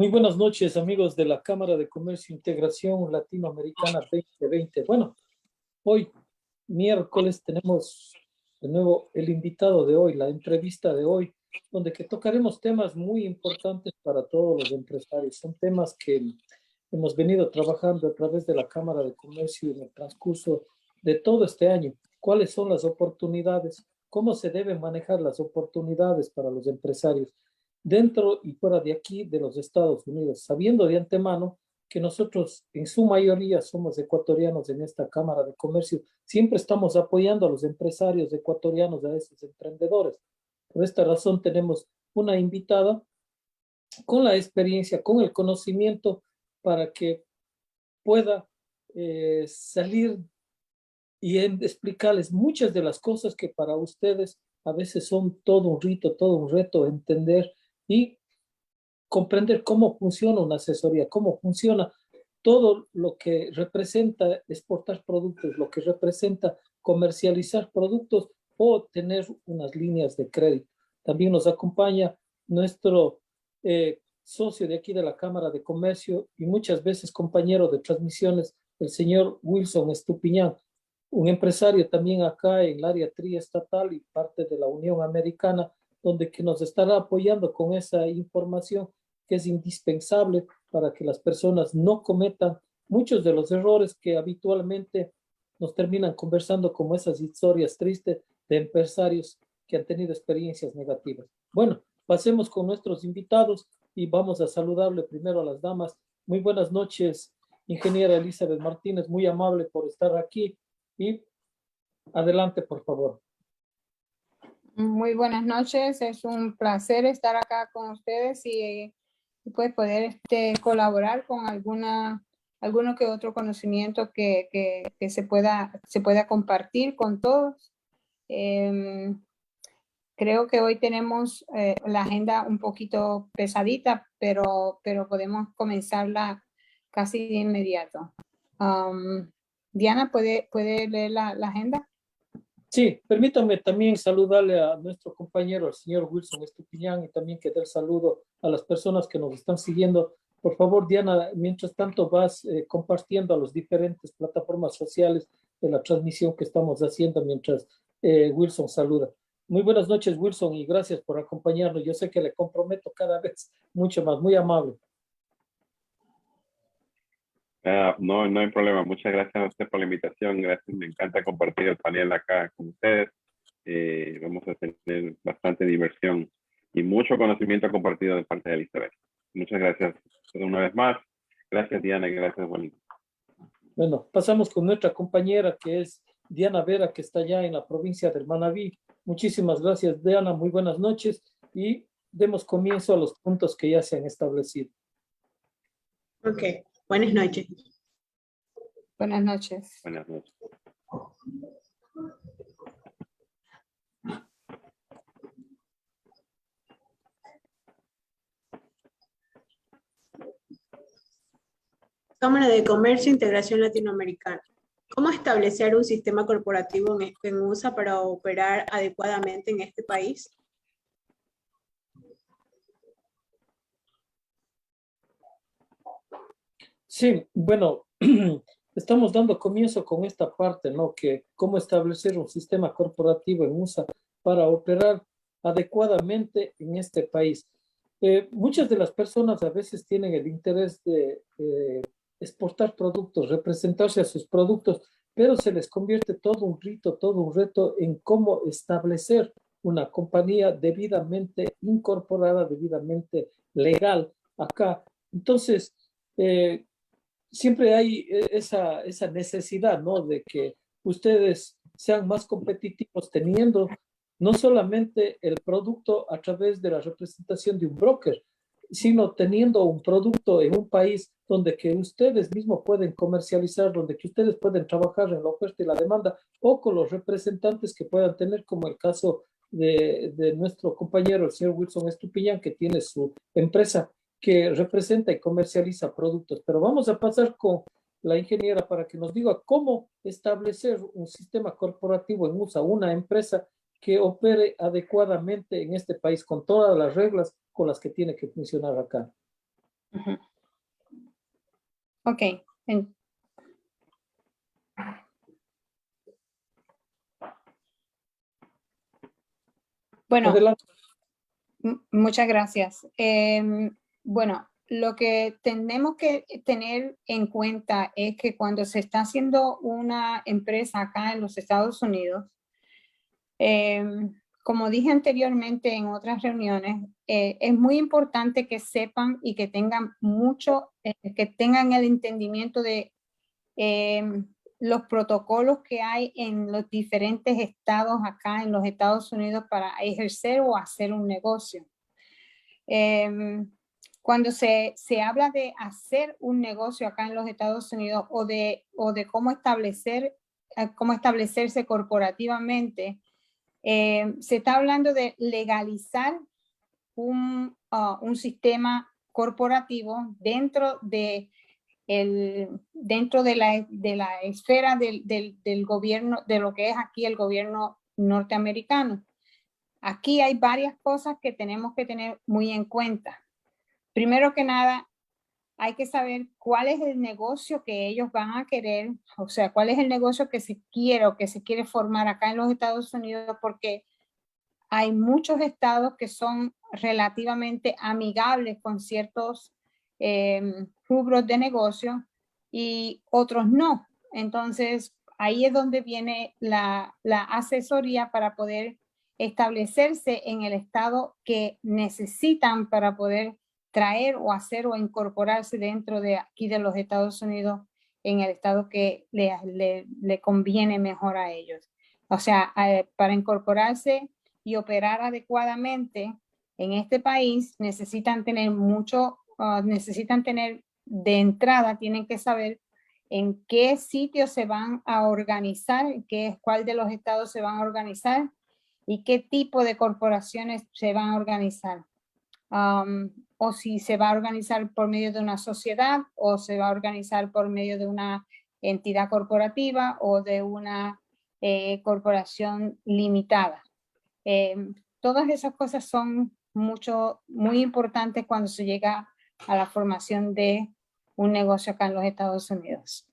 Muy buenas noches, amigos de la Cámara de Comercio e Integración Latinoamericana 2020. Bueno, hoy, miércoles, tenemos de nuevo el invitado de hoy, la entrevista de hoy, donde que tocaremos temas muy importantes para todos los empresarios. Son temas que hemos venido trabajando a través de la Cámara de Comercio en el transcurso de todo este año. ¿Cuáles son las oportunidades? ¿Cómo se deben manejar las oportunidades para los empresarios dentro y fuera de aquí, de los Estados Unidos, sabiendo de antemano que nosotros en su mayoría somos ecuatorianos en esta Cámara de Comercio, siempre estamos apoyando a los empresarios ecuatorianos, a esos emprendedores. Por esta razón tenemos una invitada con la experiencia, con el conocimiento para que pueda salir y explicarles muchas de las cosas que para ustedes a veces son todo un rito, todo un reto entender y comprender cómo funciona una asesoría, cómo funciona todo lo que representa exportar productos, lo que representa comercializar productos o tener unas líneas de crédito. También nos acompaña nuestro socio de aquí de la Cámara de Comercio y muchas veces compañero de transmisiones, el señor Wilson Estupiñán, un empresario también acá en el área triestatal y parte de la Unión Americana, donde que nos estará apoyando con esa información que es indispensable para que las personas no cometan muchos de los errores que habitualmente nos terminan conversando, como esas historias tristes de empresarios que han tenido experiencias negativas. Bueno, pasemos con nuestros invitados y vamos a saludarle primero a las damas. Muy buenas noches, ingeniera Elizabeth Martínez, muy amable por estar aquí y adelante, por favor. Muy buenas noches, es un placer estar acá con ustedes y pues poder colaborar con alguno que otro conocimiento que se pueda compartir con todos. Creo que hoy tenemos la agenda un poquito pesadita, pero podemos comenzarla casi de inmediato. Diana, ¿puede leer la agenda? Sí, permítanme también saludarle a nuestro compañero, el señor Wilson Estupiñán, y también que dé el saludo a las personas que nos están siguiendo. Por favor, Diana, mientras tanto vas compartiendo a las diferentes plataformas sociales de la transmisión que estamos haciendo mientras Wilson saluda. Muy buenas noches, Wilson, y gracias por acompañarnos. Yo sé que le comprometo cada vez mucho más, muy amable. No hay problema. Muchas gracias a usted por la invitación. Gracias, me encanta compartir el panel acá con ustedes. Vamos a tener bastante diversión y mucho conocimiento compartido de parte de Elizabeth. Muchas gracias una vez más. Gracias, Diana, y gracias, Juanito. Bueno, pasamos con nuestra compañera que es Diana Vera, que está allá en la provincia del Manabí. Muchísimas gracias, Diana. Muy buenas noches y demos comienzo a los puntos que ya se han establecido. Ok, buenas noches. Buenas noches. Buenas noches. Cámara de Comercio e Integración Latinoamericana. ¿Cómo establecer un sistema corporativo en USA para operar adecuadamente en este país? Sí, bueno, estamos dando comienzo con esta parte, ¿no? Que cómo establecer un sistema corporativo en USA para operar adecuadamente en este país. Muchas de las personas a veces tienen el interés de exportar productos, representarse a sus productos, pero se les convierte todo un rito, todo un reto en cómo establecer una compañía debidamente incorporada, debidamente legal acá. Entonces, siempre hay esa necesidad, ¿no? De que ustedes sean más competitivos teniendo no solamente el producto a través de la representación de un broker, sino teniendo un producto en un país donde que ustedes mismos pueden comercializar, donde que ustedes pueden trabajar en la oferta y la demanda, o con los representantes que puedan tener, como el caso de nuestro compañero, el señor Wilson Estupiñán, que tiene su empresa que representa y comercializa productos. Pero vamos a pasar con la ingeniera para que nos diga cómo establecer un sistema corporativo en USA, una empresa que opere adecuadamente en este país con todas las reglas con las que tiene que funcionar acá. Ujú. Ok. Bueno, Adelante. muchas gracias. Bueno, lo que tenemos que tener en cuenta es que cuando se está haciendo una empresa acá en los Estados Unidos, como dije anteriormente en otras reuniones, es muy importante que sepan y que tengan que tengan el entendimiento de los protocolos que hay en los diferentes estados acá en los Estados Unidos para ejercer o hacer un negocio. Cuando se habla de hacer un negocio acá en los Estados Unidos o de cómo establecerse corporativamente, se está hablando de legalizar un sistema corporativo dentro de la esfera del gobierno, de lo que es aquí el gobierno norteamericano. Aquí hay varias cosas que tenemos que tener muy en cuenta. Primero que nada, hay que saber cuál es el negocio que ellos van a querer, o sea, cuál es el negocio que se quiere formar acá en los Estados Unidos, porque hay muchos estados que son relativamente amigables con ciertos rubros de negocio y otros no. Entonces, ahí es donde viene la asesoría para poder establecerse en el estado que necesitan para poder traer o hacer o incorporarse dentro de aquí de los Estados Unidos en el estado que le conviene mejor a ellos. O sea, para incorporarse y operar adecuadamente en este país necesitan tener necesitan tener de entrada, tienen que saber en qué sitio se van a organizar, cuál de los estados se van a organizar y qué tipo de corporaciones se van a organizar. O si se va a organizar por medio de una sociedad o se va a organizar por medio de una entidad corporativa o de una corporación limitada. Todas esas cosas son muy importantes cuando se llega a la formación de un negocio acá en los Estados Unidos.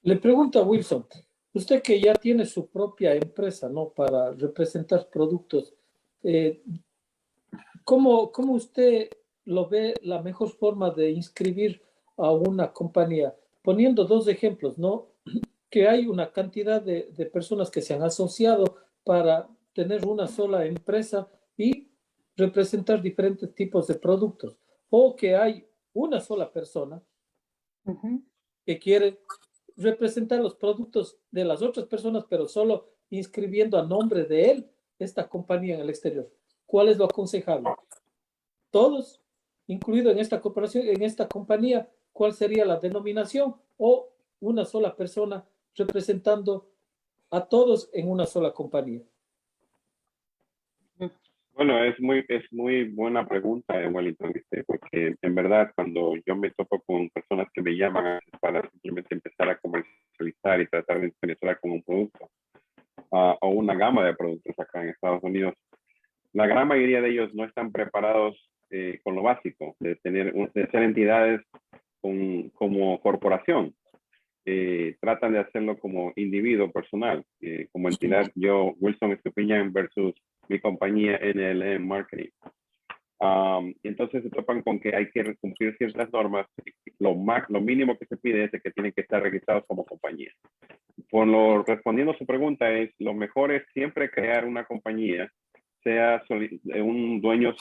Le pregunto a Wilson, usted que ya tiene su propia empresa, ¿no? Para representar productos, ¿cómo usted lo ve la mejor forma de inscribir a una compañía? Poniendo dos ejemplos, ¿no? Que hay una cantidad de personas que se han asociado para tener una sola empresa y representar diferentes tipos de productos, o que hay una sola persona que quiere representar los productos de las otras personas, pero solo inscribiendo a nombre de él esta compañía en el exterior. ¿Cuál es lo aconsejable? Todos, incluido en esta corporación, en esta compañía, ¿cuál sería la denominación? O una sola persona representando a todos en una sola compañía. Bueno, es muy buena pregunta, Wellington, porque en verdad cuando yo me topo con personas que me llaman para simplemente empezar a comercializar y tratar de penetrar con un producto o una gama de productos acá en Estados Unidos, la gran mayoría de ellos no están preparados con lo básico, de ser entidades como corporación. Tratan de hacerlo como individuo personal, como entidad. Yo, Wilson Estupiñán versus mi compañía NLM Marketing. Entonces se topan con que hay que cumplir ciertas normas. Lo mínimo que se pide es que tienen que estar registrados como compañía. Respondiendo a su pregunta, lo mejor es siempre crear una compañía, sea de un dueño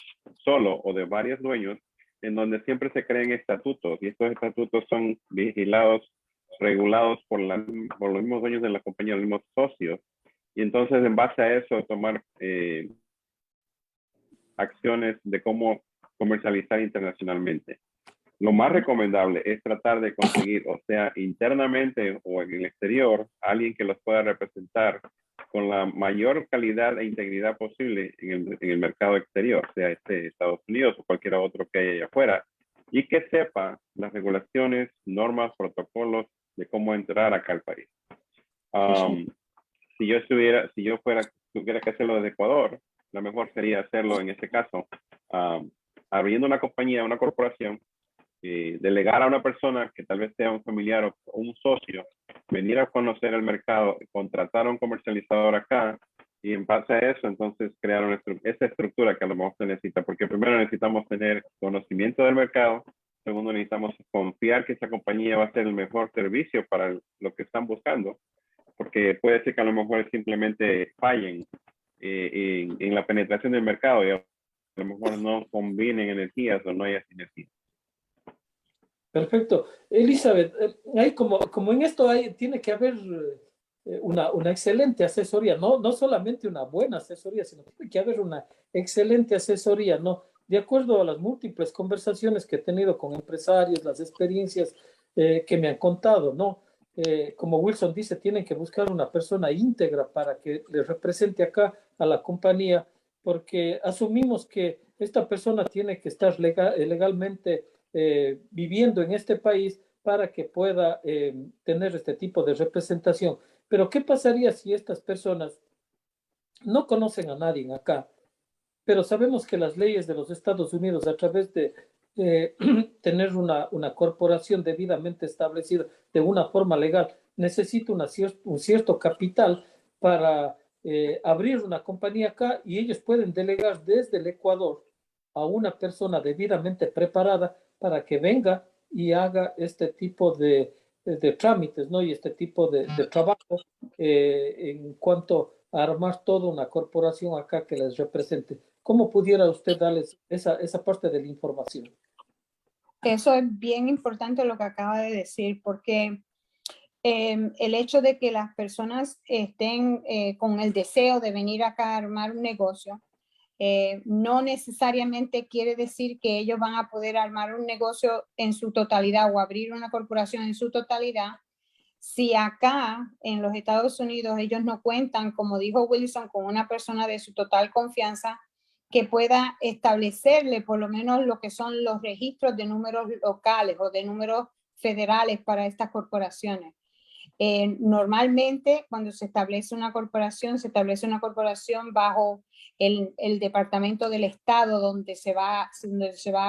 solo o de varios dueños, en donde siempre se creen estatutos, y estos estatutos son vigilados, regulados por los mismos dueños de la compañía, los mismos socios, y entonces en base a eso tomar acciones de cómo comercializar internacionalmente. Lo más recomendable es tratar de conseguir, o sea, internamente o en el exterior, alguien que los pueda representar con la mayor calidad e integridad posible en el mercado exterior, sea Estados Unidos o cualquier otro que haya allá afuera, y que sepa las regulaciones, normas, protocolos de cómo entrar acá al país. Si yo tuviera que hacerlo desde Ecuador, lo mejor sería hacerlo en este caso abriendo una compañía, una corporación, delegar a una persona que tal vez sea un familiar o un socio, venir a conocer el mercado, contratar a un comercializador acá y en base a eso entonces crear esa estructura que a lo mejor se necesita, porque primero necesitamos tener conocimiento del mercado, segundo necesitamos confiar que esa compañía va a ser el mejor servicio para lo que están buscando, porque puede ser que a lo mejor simplemente fallen en la penetración del mercado y a lo mejor no combinen energías o no haya sinergia. Perfecto. Elizabeth, hay como en esto tiene que haber una excelente asesoría, no solamente una buena asesoría, sino tiene que haber una excelente asesoría, ¿no? De acuerdo a las múltiples conversaciones que he tenido con empresarios, las experiencias que me han contado, ¿no? Como Wilson dice, tienen que buscar una persona íntegra para que le represente acá a la compañía, porque asumimos que esta persona tiene que estar legalmente viviendo en este país para que pueda tener este tipo de representación. Pero ¿qué pasaría si estas personas no conocen a nadie acá? Pero sabemos que las leyes de los Estados Unidos, a través de tener una corporación debidamente establecida de una forma legal, necesita un cierto capital para abrir una compañía acá y ellos pueden delegar desde el Ecuador a una persona debidamente preparada para que venga y haga este tipo de trámites, ¿no? Y este tipo de trabajo en cuanto a armar toda una corporación acá que les represente. ¿Cómo pudiera usted darles esa parte de la información? Eso es bien importante lo que acaba de decir, porque el hecho de que las personas estén con el deseo de venir acá a armar un negocio, no necesariamente quiere decir que ellos van a poder armar un negocio en su totalidad o abrir una corporación en su totalidad. Si acá en los Estados Unidos ellos no cuentan, como dijo Wilson, con una persona de su total confianza que pueda establecerle por lo menos lo que son los registros de números locales o de números federales para estas corporaciones. Normalmente cuando se establece una corporación bajo el departamento del estado donde se va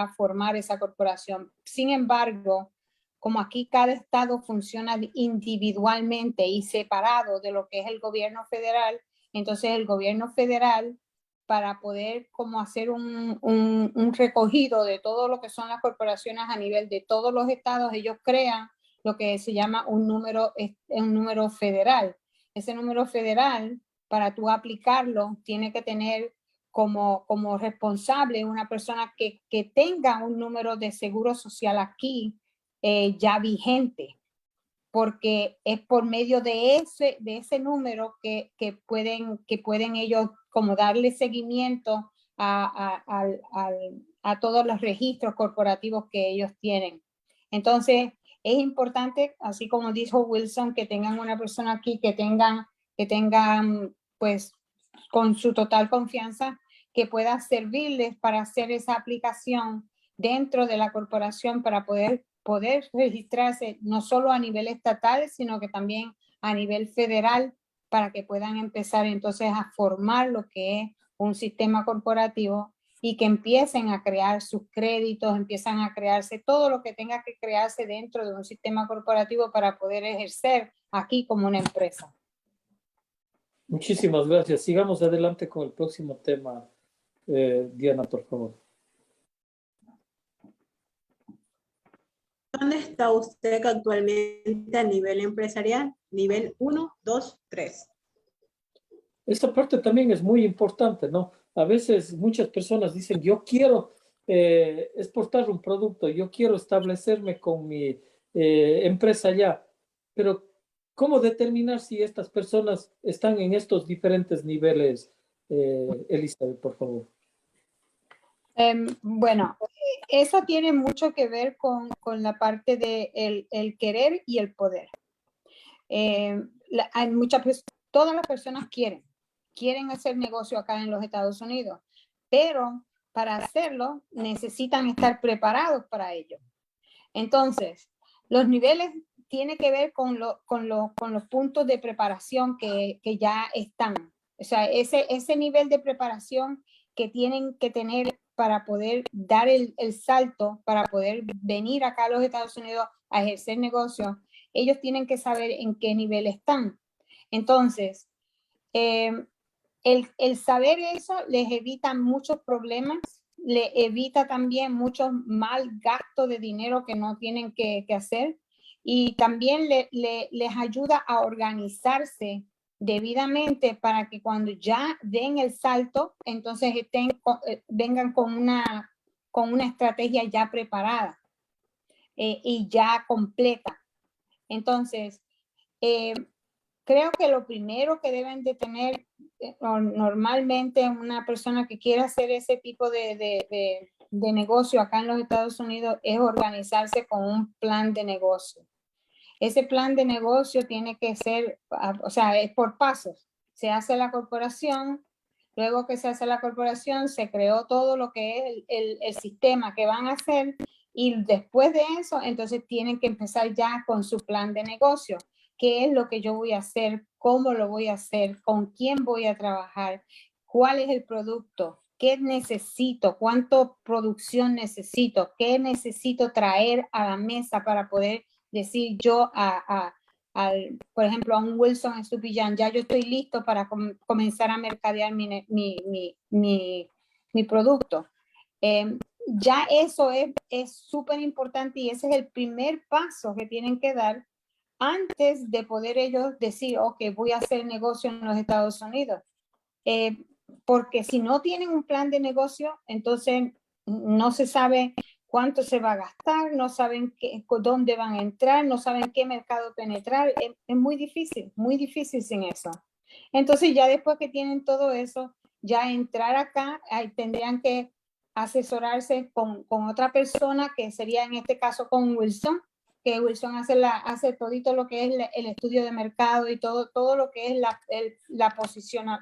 a formar esa corporación. Sin embargo, como aquí cada estado funciona individualmente y separado de lo que es el gobierno federal, entonces el gobierno federal, para poder como hacer un recogido de todo lo que son las corporaciones a nivel de todos los estados, ellos crean lo que se llama un número federal. Ese número federal, para tú aplicarlo, tiene que tener como responsable una persona que tenga un número de seguro social aquí ya vigente, porque es por medio de ese número que pueden ellos como darle seguimiento a todos los registros corporativos que ellos tienen. Entonces, es importante, así como dijo Wilson, que tengan una persona aquí que tengan pues con su total confianza, que pueda servirles para hacer esa aplicación dentro de la corporación para poder registrarse no solo a nivel estatal, sino que también a nivel federal, para que puedan empezar entonces a formar lo que es un sistema corporativo y que empiecen a crear sus créditos, empiezan a crearse todo lo que tenga que crearse dentro de un sistema corporativo para poder ejercer aquí como una empresa. Muchísimas gracias. Sigamos adelante con el próximo tema. Diana, por favor. ¿Dónde está usted actualmente a nivel empresarial? Nivel 1, 2, 3. Esta parte también es muy importante, ¿no? A veces muchas personas dicen, yo quiero exportar un producto, yo quiero establecerme con mi empresa ya, pero ¿cómo determinar si estas personas están en estos diferentes niveles? Elizabeth, por favor. Bueno, eso tiene mucho que ver con la parte de el querer y el poder. Hay todas las personas quieren hacer negocio acá en los Estados Unidos, pero para hacerlo necesitan estar preparados para ello. Entonces, los niveles tienen que ver con los puntos de preparación que ya están. O sea, ese nivel de preparación que tienen que tener para poder dar el salto, para poder venir acá a los Estados Unidos a ejercer negocios, ellos tienen que saber en qué nivel están. Entonces, el saber eso les evita muchos problemas, le evita también muchos mal gastos de dinero que no tienen que hacer, y también les ayuda a organizarse debidamente para que cuando ya den el salto, entonces vengan con una estrategia ya preparada y ya completa. Entonces, creo que lo primero que deben de tener normalmente una persona que quiera hacer ese tipo de negocio acá en los Estados Unidos es organizarse con un plan de negocio. Ese plan de negocio tiene que ser, o sea, es por pasos. Se hace la corporación, luego que se hace la corporación, se creó todo lo que es el sistema que van a hacer, y después de eso, entonces tienen que empezar ya con su plan de negocio. ¿Qué es lo que yo voy a hacer? ¿Cómo lo voy a hacer? ¿Con quién voy a trabajar? ¿Cuál es el producto? ¿Qué necesito? ¿Cuánto producción necesito? ¿Qué necesito traer a la mesa para poder decir yo por ejemplo, a un Wilson Estupiñán, ya yo estoy listo para comenzar a mercadear mi producto? Ya eso es súper importante, y ese es el primer paso que tienen que dar antes de poder ellos decir, ok, voy a hacer negocio en los Estados Unidos. Porque si no tienen un plan de negocio, entonces no se sabe cuánto se va a gastar, no saben dónde van a entrar, no saben qué mercado penetrar. Es muy difícil sin eso. Entonces ya después que tienen todo eso, ya entrar acá, tendrían que asesorarse con otra persona, que sería en este caso con Wilson, que Wilson hace todito lo que es el estudio de mercado y todo lo que es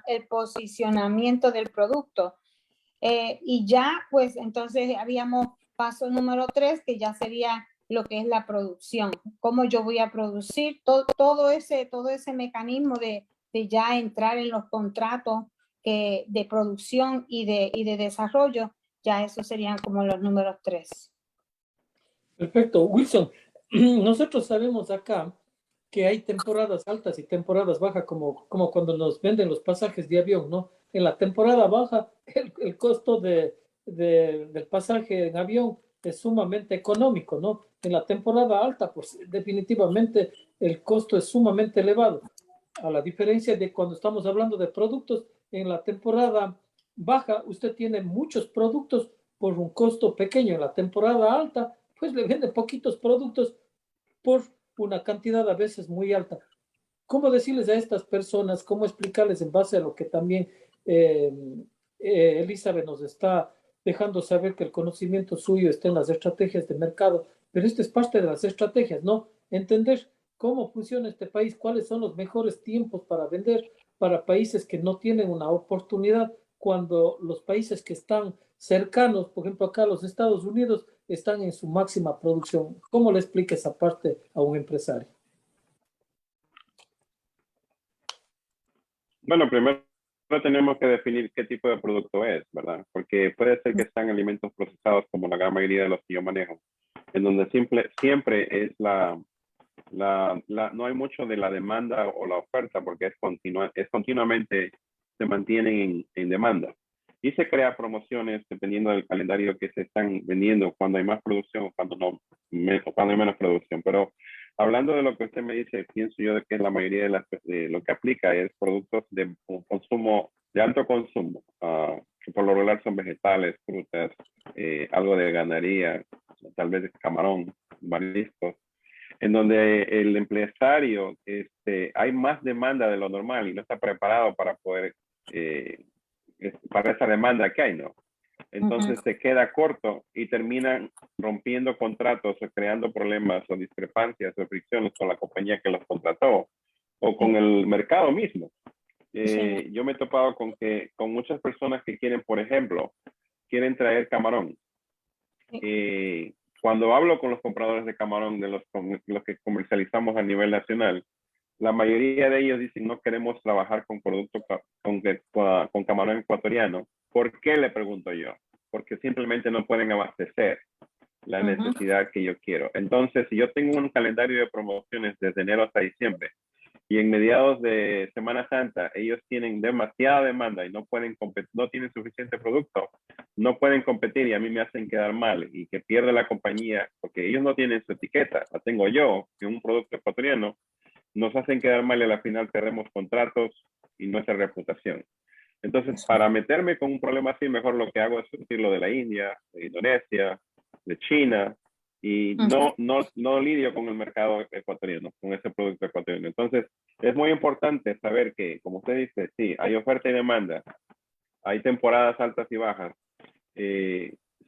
el posicionamiento del producto. Y ya, pues, entonces habíamos paso número 3, que ya sería lo que es la producción. Cómo yo voy a producir todo ese mecanismo de ya entrar en los contratos de producción y de desarrollo. Ya esos serían como los números 3. Perfecto. Wilson, nosotros sabemos acá que hay temporadas altas y temporadas bajas, como cuando nos venden los pasajes de avión, ¿no? En la temporada baja, el costo del pasaje en avión es sumamente económico, ¿no? En la temporada alta, pues definitivamente el costo es sumamente elevado. A la diferencia de cuando estamos hablando de productos, en la temporada baja usted tiene muchos productos por un costo pequeño. En la temporada alta, pues le vende poquitos productos por una cantidad a veces muy alta. ¿Cómo decirles a estas personas, cómo explicarles en base a lo que también Elizabeth nos está dejando saber, que el conocimiento suyo está en las estrategias de mercado, pero esto es parte de las estrategias, ¿no? Entender cómo funciona este país, cuáles son los mejores tiempos para vender para países que no tienen una oportunidad, cuando los países que están cercanos, por ejemplo acá los Estados Unidos, están en su máxima producción. ¿Cómo le explica esa parte a un empresario? Bueno, primero tenemos que definir qué tipo de producto es, ¿verdad? Porque puede ser que sean alimentos procesados, como la gran mayoría de los que yo manejo, en donde siempre es no hay mucho de la demanda o la oferta, porque es continuamente se mantienen en demanda. Y se crea promociones dependiendo del calendario que se están vendiendo, cuando hay más producción o cuando hay menos producción. Pero hablando de lo que usted me dice, pienso yo de que la mayoría de lo que aplica es productos de consumo, de alto consumo, que por lo regular son vegetales, frutas, algo de ganadería, tal vez de camarón, mariscos, en donde el empresario hay más demanda de lo normal y no está preparado para poder, para esa demanda que hay, ¿no? Entonces se queda corto y terminan rompiendo contratos o creando problemas o discrepancias o fricciones con la compañía que los contrató o con el mercado mismo. Yo me he topado con muchas personas que quieren, por ejemplo, quieren traer camarón. Cuando hablo con los compradores de camarón, de los que comercializamos a nivel nacional, la mayoría de ellos dicen no queremos trabajar con productos con camarón ecuatoriano. ¿Por qué? Le pregunto yo. porque simplemente no pueden abastecer la necesidad que yo quiero. Entonces, si yo tengo un calendario de promociones desde enero hasta diciembre y en mediados de Semana Santa ellos tienen demasiada demanda y no pueden competir, no tienen suficiente producto, no pueden competir y a mí me hacen quedar mal y que pierde la compañía porque ellos no tienen su etiqueta, la tengo yo, que es un producto ecuatoriano, nos hacen quedar mal y al final perdemos contratos y nuestra reputación. Entonces, para meterme con un problema así, mejor lo que hago es decirlo de la India, de Indonesia, de China, y no lidio con el mercado ecuatoriano, con ese producto ecuatoriano. Entonces, es muy importante saber que, como usted dice, sí, hay oferta y demanda, hay temporadas altas y bajas.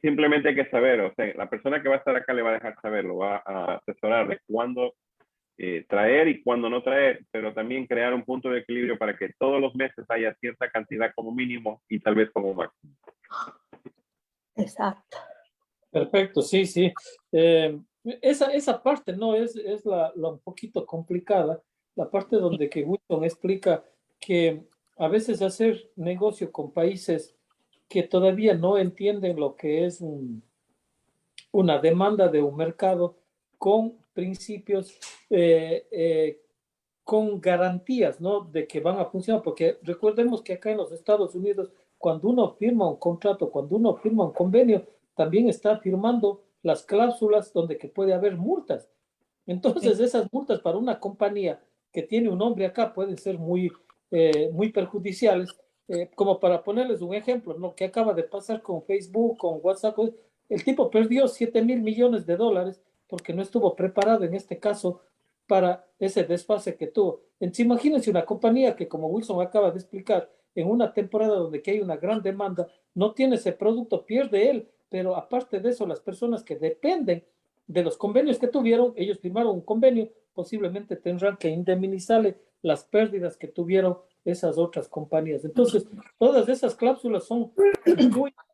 Simplemente hay que saber, o sea, la persona que va a estar acá le va a dejar saber, lo va a asesorar de cuándo traer y cuándo no traer, pero también crear un punto de equilibrio para que todos los meses haya cierta cantidad como mínimo y tal vez como máximo. Exacto. Perfecto, sí, sí. Esa parte no es la un poquito complicada, la parte donde que Wilson explica que a veces hacer negocio con países que todavía no entienden lo que es una demanda de un mercado con principios, con garantías, ¿no? De que van a funcionar, porque recordemos que acá en los Estados Unidos, cuando uno firma un contrato, cuando uno firma un convenio, también está firmando las cláusulas donde que puede haber multas. Entonces, esas multas para una compañía que tiene un nombre acá pueden ser muy perjudiciales. Como para ponerles un ejemplo, ¿no? Que acaba de pasar con Facebook, con WhatsApp. El tipo perdió 7.000 millones de dólares porque no estuvo preparado en este caso para ese desfase que tuvo. Entonces, imagínense una compañía que, como Wilson acaba de explicar, en una temporada donde que hay una gran demanda, no tiene ese producto, pierde él, pero aparte de eso, las personas que dependen de los convenios que tuvieron, ellos firmaron un convenio, posiblemente tendrán que indemnizarle las pérdidas que tuvieron esas otras compañías. Entonces, todas esas cláusulas son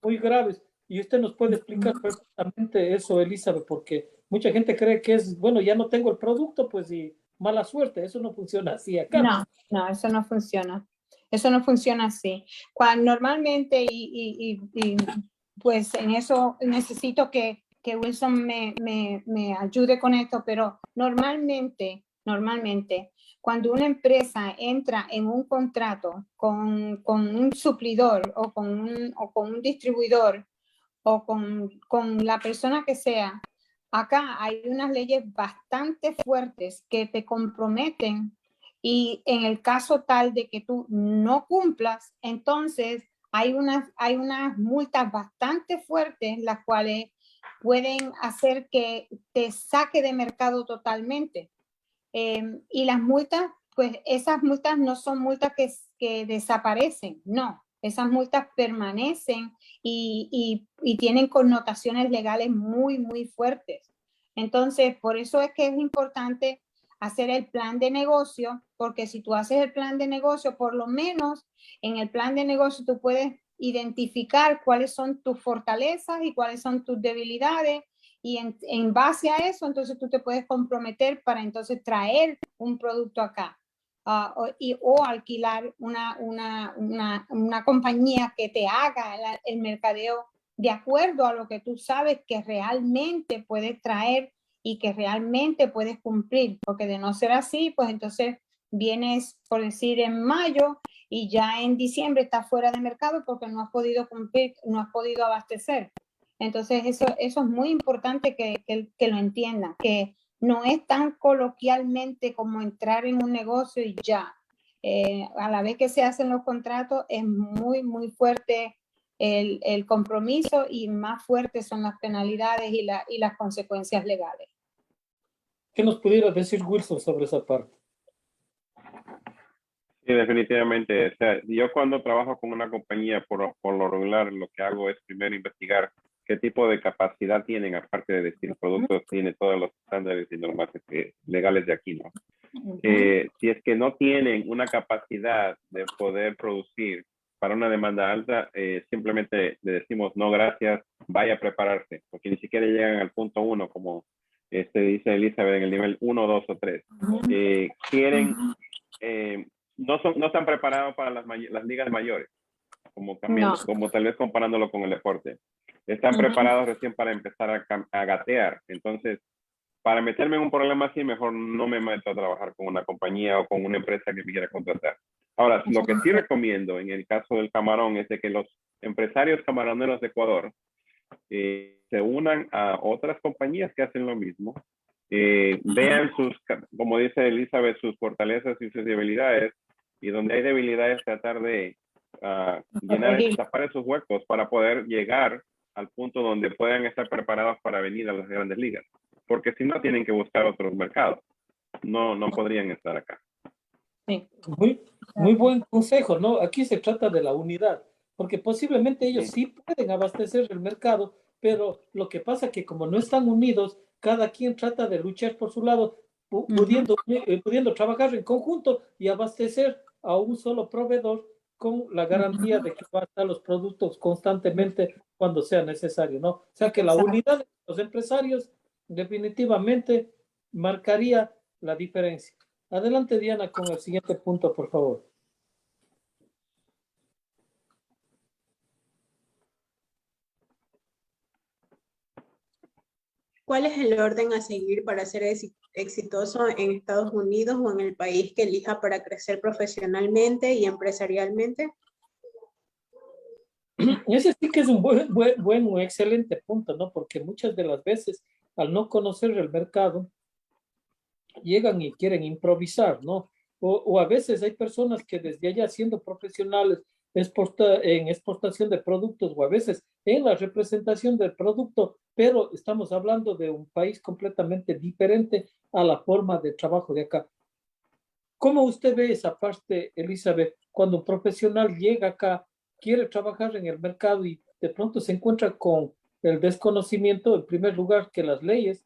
muy graves. Y usted nos puede explicar perfectamente eso, Elizabeth, porque mucha gente cree que es, bueno, ya no tengo el producto, pues y mala suerte. Eso no funciona así acá. No, eso no funciona. Eso no funciona así. Cuando normalmente, pues en eso necesito que Wilson me ayude con esto, pero normalmente, cuando una empresa entra en un contrato con un suplidor o con un distribuidor o con la persona que sea, acá hay unas leyes bastante fuertes que te comprometen y en el caso tal de que tú no cumplas, entonces hay unas multas bastante fuertes las cuales pueden hacer que te saque de mercado totalmente. Y las multas, pues esas multas no son multas que desaparecen, no. Esas multas permanecen y tienen connotaciones legales muy fuertes. Entonces, por eso es que es importante hacer el plan de negocio, porque si tú haces el plan de negocio, por lo menos en el plan de negocio tú puedes identificar cuáles son tus fortalezas y cuáles son tus debilidades y en base a eso, entonces tú te puedes comprometer para entonces traer un producto acá o alquilar una compañía que te haga el mercadeo de acuerdo a lo que tú sabes que realmente puedes traer y que realmente puedes cumplir, porque de no ser así, pues entonces vienes, por decir, en mayo y ya en diciembre estás fuera de mercado porque no has podido cumplir, no has podido abastecer. Entonces, eso es muy importante que lo entiendan, que no es tan coloquialmente como entrar en un negocio y ya. A la vez que se hacen los contratos, es muy fuerte el compromiso y más fuertes son las penalidades y las consecuencias legales. ¿Qué nos pudiera decir Wilson sobre esa parte? Sí, definitivamente. O sea, yo cuando trabajo con una compañía, por lo regular, lo que hago es primero investigar qué tipo de capacidad tienen, aparte de decir el producto tiene todos los estándares y normas legales de aquí, ¿no? Si es que no tienen una capacidad de poder producir para una demanda alta, simplemente le decimos no gracias, vaya a prepararse, porque ni siquiera llegan al punto 1, como dice Elizabeth, en el nivel 1, 2 o 3. Quieren, no están preparados para las ligas mayores, como tal vez comparándolo con el deporte. están preparados recién para empezar a gatear. Entonces, para meterme en un problema así, mejor no me meto a trabajar con una compañía o con una empresa que me quiera contratar. Ahora, lo que sí recomiendo en el caso del camarón es de que los empresarios camaroneros de Ecuador se unan a otras compañías que hacen lo mismo. Vean como dice Elizabeth, sus fortalezas y sus debilidades, y donde hay debilidades tratar de tapar esos huecos para poder llegar al punto donde puedan estar preparados para venir a las grandes ligas, porque si no tienen que buscar otros mercados, no podrían estar acá. Sí. Muy buen consejo, ¿no? Aquí se trata de la unidad, porque posiblemente ellos sí pueden abastecer el mercado, pero lo que pasa es que como no están unidos, cada quien trata de luchar por su lado, pudiendo trabajar en conjunto y abastecer a un solo proveedor con la garantía de que va a estar los productos constantemente cuando sea necesario, ¿no? O sea que la unidad de los empresarios definitivamente marcaría la diferencia. Adelante, Diana, con el siguiente punto, por favor. ¿Cuál es el orden a seguir para ser exitoso en Estados Unidos o en el país que elija para crecer profesionalmente y empresarialmente? Ese sí que es un un excelente punto, ¿no? Porque muchas de las veces, al no conocer el mercado, llegan y quieren improvisar, ¿no? O a veces hay personas que desde allá siendo profesionales en exportación de productos o a veces en la representación del producto, pero estamos hablando de un país completamente diferente a la forma de trabajo de acá. ¿Cómo usted ve esa parte, Elizabeth, cuando un profesional llega acá, quiere trabajar en el mercado y de pronto se encuentra con el desconocimiento, en primer lugar, que las leyes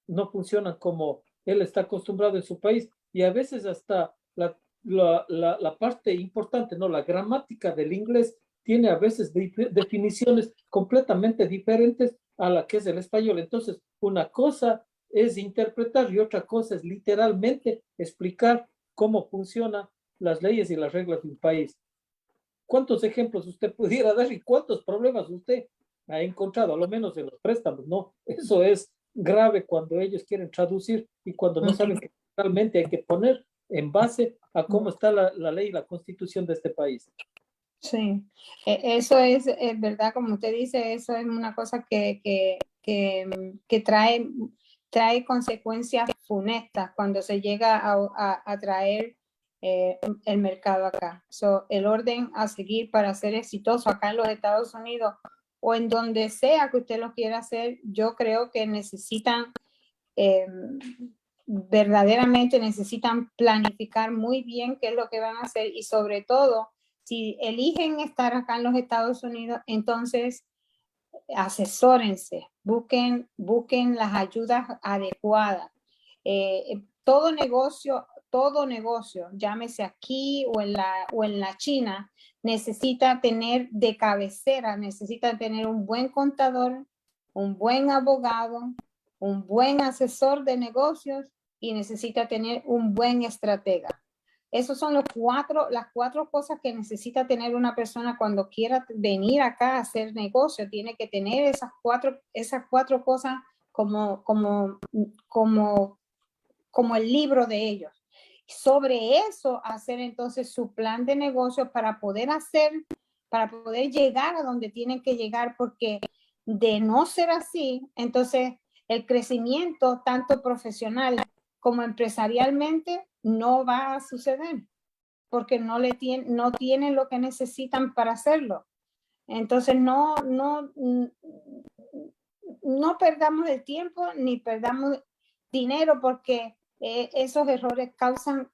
no funcionan como él está acostumbrado en su país y a veces hasta la parte importante, ¿no? La gramática del inglés tiene a veces definiciones completamente diferentes a la que es el español. Entonces, una cosa es interpretar y otra cosa es literalmente explicar cómo funcionan las leyes y las reglas de un país. ¿Cuántos ejemplos usted pudiera dar y cuántos problemas usted ha encontrado, a lo menos en los préstamos? No, eso es grave cuando ellos quieren traducir y cuando no saben que realmente hay que poner en base a cómo está la ley y la constitución de este país. Sí, eso es verdad, como usted dice, eso es una cosa que trae consecuencias funestas cuando se llega a traer el mercado acá. El orden a seguir para ser exitoso acá en los Estados Unidos o en donde sea que usted lo quiera hacer, yo creo que necesitan, verdaderamente necesitan planificar muy bien qué es lo que van a hacer y sobre todo, si eligen estar acá en los Estados Unidos, entonces asesórense, busquen las ayudas adecuadas. Todo negocio, llámese aquí o en la China, necesita tener de cabecera, necesita tener un buen contador, un buen abogado, un buen asesor de negocios y necesita tener un buen estratega. Esos son las cuatro cosas que necesita tener una persona cuando quiera venir acá a hacer negocio. Tiene que tener esas cuatro cosas como el libro de ellos. Sobre eso, hacer entonces su plan de negocio para poder llegar a donde tienen que llegar, porque de no ser así, entonces el crecimiento tanto profesional como empresarialmente no va a suceder porque no tienen lo que necesitan para hacerlo. Entonces no perdamos el tiempo ni perdamos dinero porque esos errores causan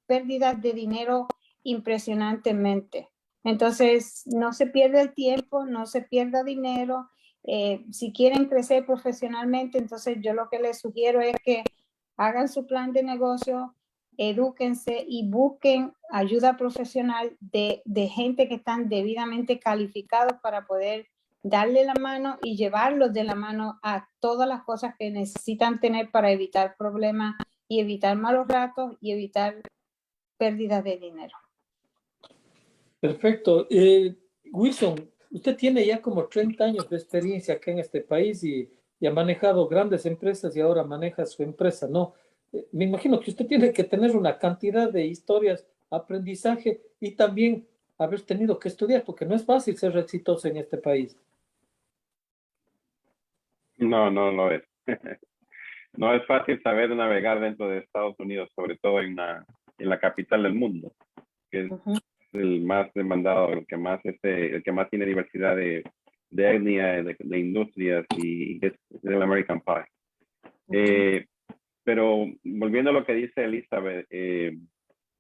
pérdidas de dinero impresionantemente. Entonces no se pierde el tiempo, no se pierda dinero. Si quieren crecer profesionalmente, entonces yo lo que les sugiero es que hagan su plan de negocio, edúquense y busquen ayuda profesional de gente que están debidamente calificados para poder darle la mano y llevarlos de la mano a todas las cosas que necesitan tener para evitar problemas y evitar malos ratos y evitar pérdidas de dinero. Perfecto. Wilson, usted tiene ya como 30 años de experiencia acá en este país y ha manejado grandes empresas y ahora maneja su empresa, ¿no? Me imagino que usted tiene que tener una cantidad de historias, aprendizaje y también haber tenido que estudiar, porque no es fácil ser exitoso en este país. No, no lo es. No es fácil saber navegar dentro de Estados Unidos, sobre todo en la capital del mundo, que es el más demandado, el que más tiene diversidad de etnia, de industrias y es el American Pie. Pero volviendo a lo que dice Elizabeth,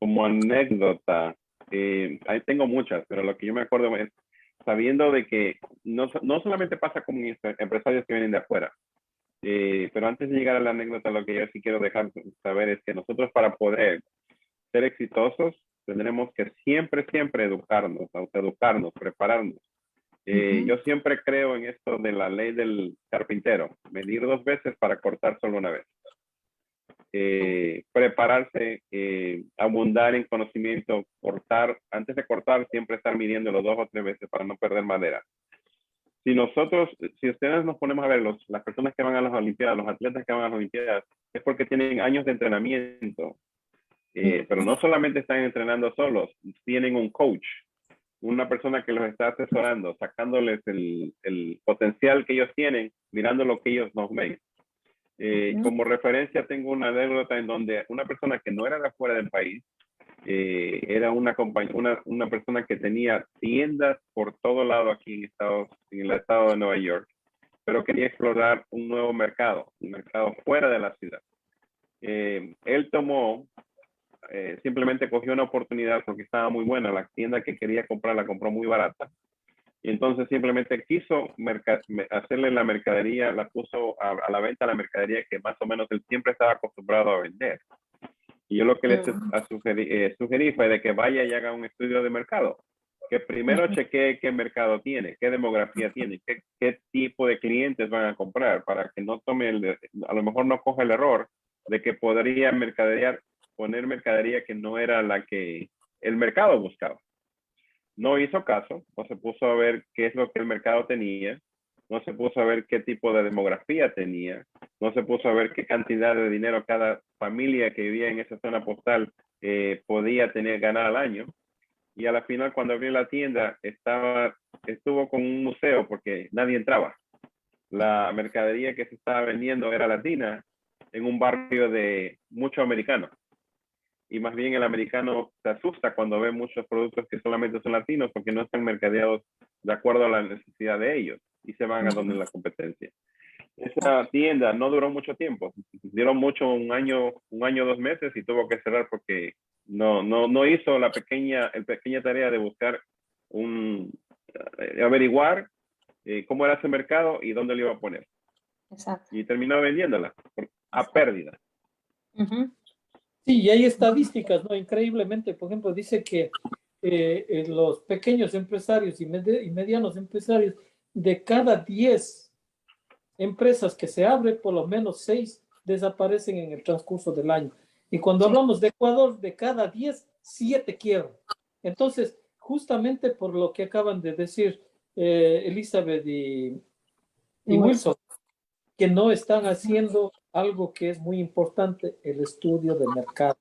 como anécdota, ahí tengo muchas, pero lo que yo me acuerdo es sabiendo de que no solamente pasa con empresarios que vienen de afuera, pero antes de llegar a la anécdota, lo que yo sí quiero dejar saber es que nosotros para poder ser exitosos tendremos que siempre educarnos, autoeducarnos, prepararnos. Yo siempre creo en esto de la ley del carpintero, medir 2 veces para cortar solo una vez. Prepararse, abundar en conocimiento, antes de cortar, siempre estar midiéndolo 2 o 3 veces para no perder madera. Si ustedes nos ponemos a ver las personas que van a las Olimpiadas, los atletas que van a las Olimpiadas, es porque tienen años de entrenamiento. Pero no solamente están entrenando solos, tienen un coach, una persona que los está asesorando, sacándoles el potencial que ellos tienen, mirando lo que ellos no ven. Como referencia tengo una anécdota en donde una persona que no era de afuera del país, era una persona que tenía tiendas por todo lado aquí en el estado de Nueva York, pero quería explorar un nuevo mercado, un mercado fuera de la ciudad. Él simplemente cogió una oportunidad porque estaba muy buena, la tienda que quería comprar la compró muy barata, y entonces simplemente quiso hacerle la mercadería, la puso a la venta la mercadería que más o menos él siempre estaba acostumbrado a vender. Y yo lo que les sugerí fue de que vaya y haga un estudio de mercado, que primero chequee qué mercado tiene, qué demografía tiene, qué tipo de clientes van a comprar, para que no a lo mejor no coja el error de que podría poner mercadería que no era la que el mercado buscaba. No hizo caso, no se puso a ver qué es lo que el mercado tenía, no se puso a ver qué tipo de demografía tenía, no se puso a ver qué cantidad de dinero cada familia que vivía en esa zona postal podía ganar al año. Y a la final, cuando abrió la tienda, estuvo con un museo porque nadie entraba. La mercadería que se estaba vendiendo era latina en un barrio de muchos americanos. Y más bien el americano se asusta cuando ve muchos productos que solamente son latinos porque no están mercadeados de acuerdo a la necesidad de ellos y se van a donde la competencia. Esa tienda no duró mucho tiempo, duró mucho, un año, 2 meses y tuvo que cerrar porque no hizo la pequeña tarea de buscar averiguar cómo era ese mercado y dónde le iba a poner. Exacto. Y terminó vendiéndola a pérdida. Sí, y hay estadísticas, ¿no? Increíblemente, por ejemplo, dice que los pequeños empresarios y medianos empresarios, de cada 10 empresas que se abren, por lo menos 6 desaparecen en el transcurso del año. Y cuando hablamos de Ecuador, de cada 10, 7 quiebran. Entonces, justamente por lo que acaban de decir Elizabeth y Wilson, que no están haciendo algo que es muy importante, el estudio de mercado.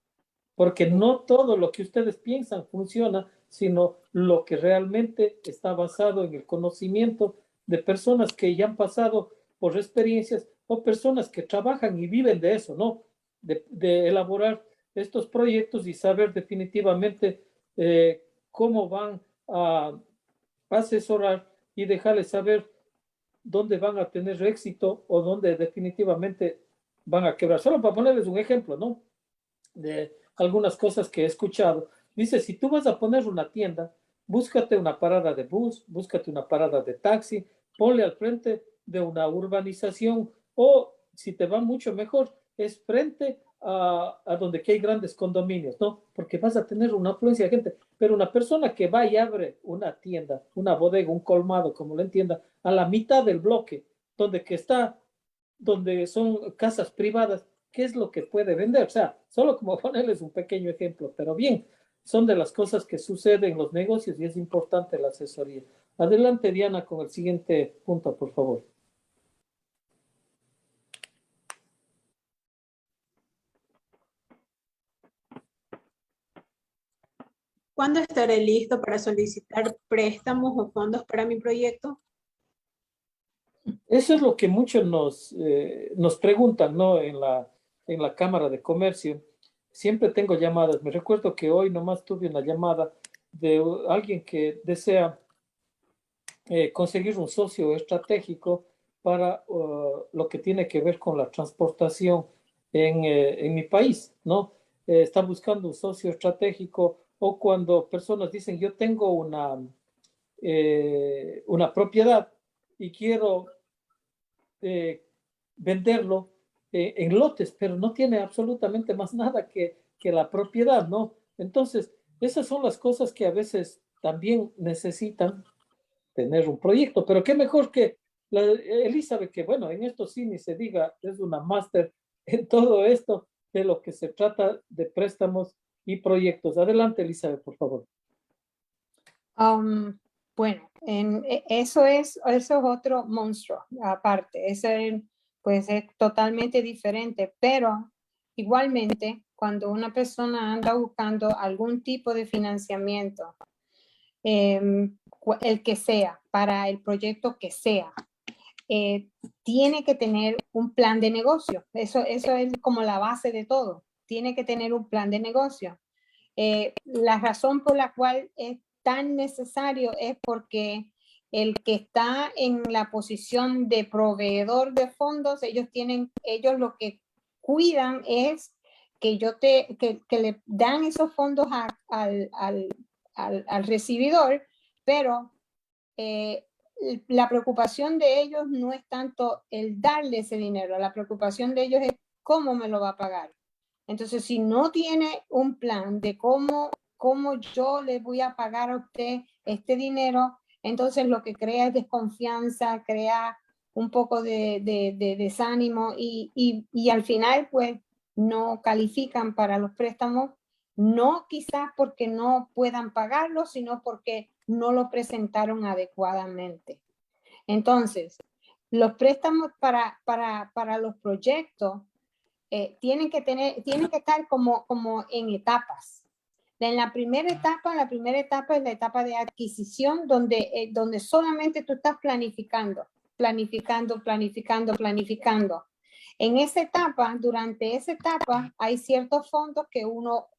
Porque no todo lo que ustedes piensan funciona, sino lo que realmente está basado en el conocimiento de personas que ya han pasado por experiencias o personas que trabajan y viven de eso, ¿no? De elaborar estos proyectos y saber definitivamente cómo van a asesorar y dejarles saber dónde van a tener éxito o dónde definitivamente van a quebrar. Solo para ponerles un ejemplo, ¿no? De algunas cosas que he escuchado. Dice, si tú vas a poner una tienda, búscate una parada de bus, búscate una parada de taxi, ponle al frente de una urbanización o, si te va mucho mejor, es frente a donde que hay grandes condominios, ¿no? Porque vas a tener una afluencia de gente. Pero una persona que va y abre una tienda, una bodega, un colmado, como lo entienda, a la mitad del bloque, donde son casas privadas, ¿qué es lo que puede vender? O sea, solo como ponerles un pequeño ejemplo, pero bien, son de las cosas que suceden en los negocios y es importante la asesoría. Adelante, Diana, con el siguiente punto, por favor. ¿Cuándo estaré listo para solicitar préstamos o fondos para mi proyecto? Eso es lo que muchos nos preguntan, ¿no? En la Cámara de Comercio. Siempre tengo llamadas. Me recuerdo que hoy nomás tuve una llamada de alguien que desea conseguir un socio estratégico para lo que tiene que ver con la transportación en mi país, ¿no? Está buscando un socio estratégico, o cuando personas dicen, yo tengo una propiedad y quiero venderlo en lotes, pero no tiene absolutamente más nada que la propiedad, ¿no? Entonces, esas son las cosas que a veces también necesitan tener un proyecto, pero qué mejor que Elizabeth, que bueno, en esto sí ni se diga, es una máster en todo esto de lo que se trata de préstamos y proyectos. Adelante, Elizabeth, por favor. Bueno, eso es otro monstruo aparte. Pues es totalmente diferente, pero igualmente cuando una persona anda buscando algún tipo de financiamiento, el que sea, para el proyecto que sea, tiene que tener un plan de negocio. Eso es como la base de todo. Tiene que tener un plan de negocio. La razón por la cual es tan necesario es porque el que está en la posición de proveedor de fondos, ellos lo que cuidan es que le dan esos fondos al recibidor, pero la preocupación de ellos no es tanto el darle ese dinero, la preocupación de ellos es cómo me lo va a pagar. Entonces, si no tiene un plan de cómo yo le voy a pagar a usted este dinero, entonces lo que crea es desconfianza, crea un poco de desánimo y al final pues no califican para los préstamos, no quizás porque no puedan pagarlo, sino porque no lo presentaron adecuadamente. Entonces, los préstamos para los proyectos tienen que estar como en etapas. La primera etapa es la etapa de adquisición, donde solamente tú estás planificando. Durante esa etapa, hay ciertos fondos que uno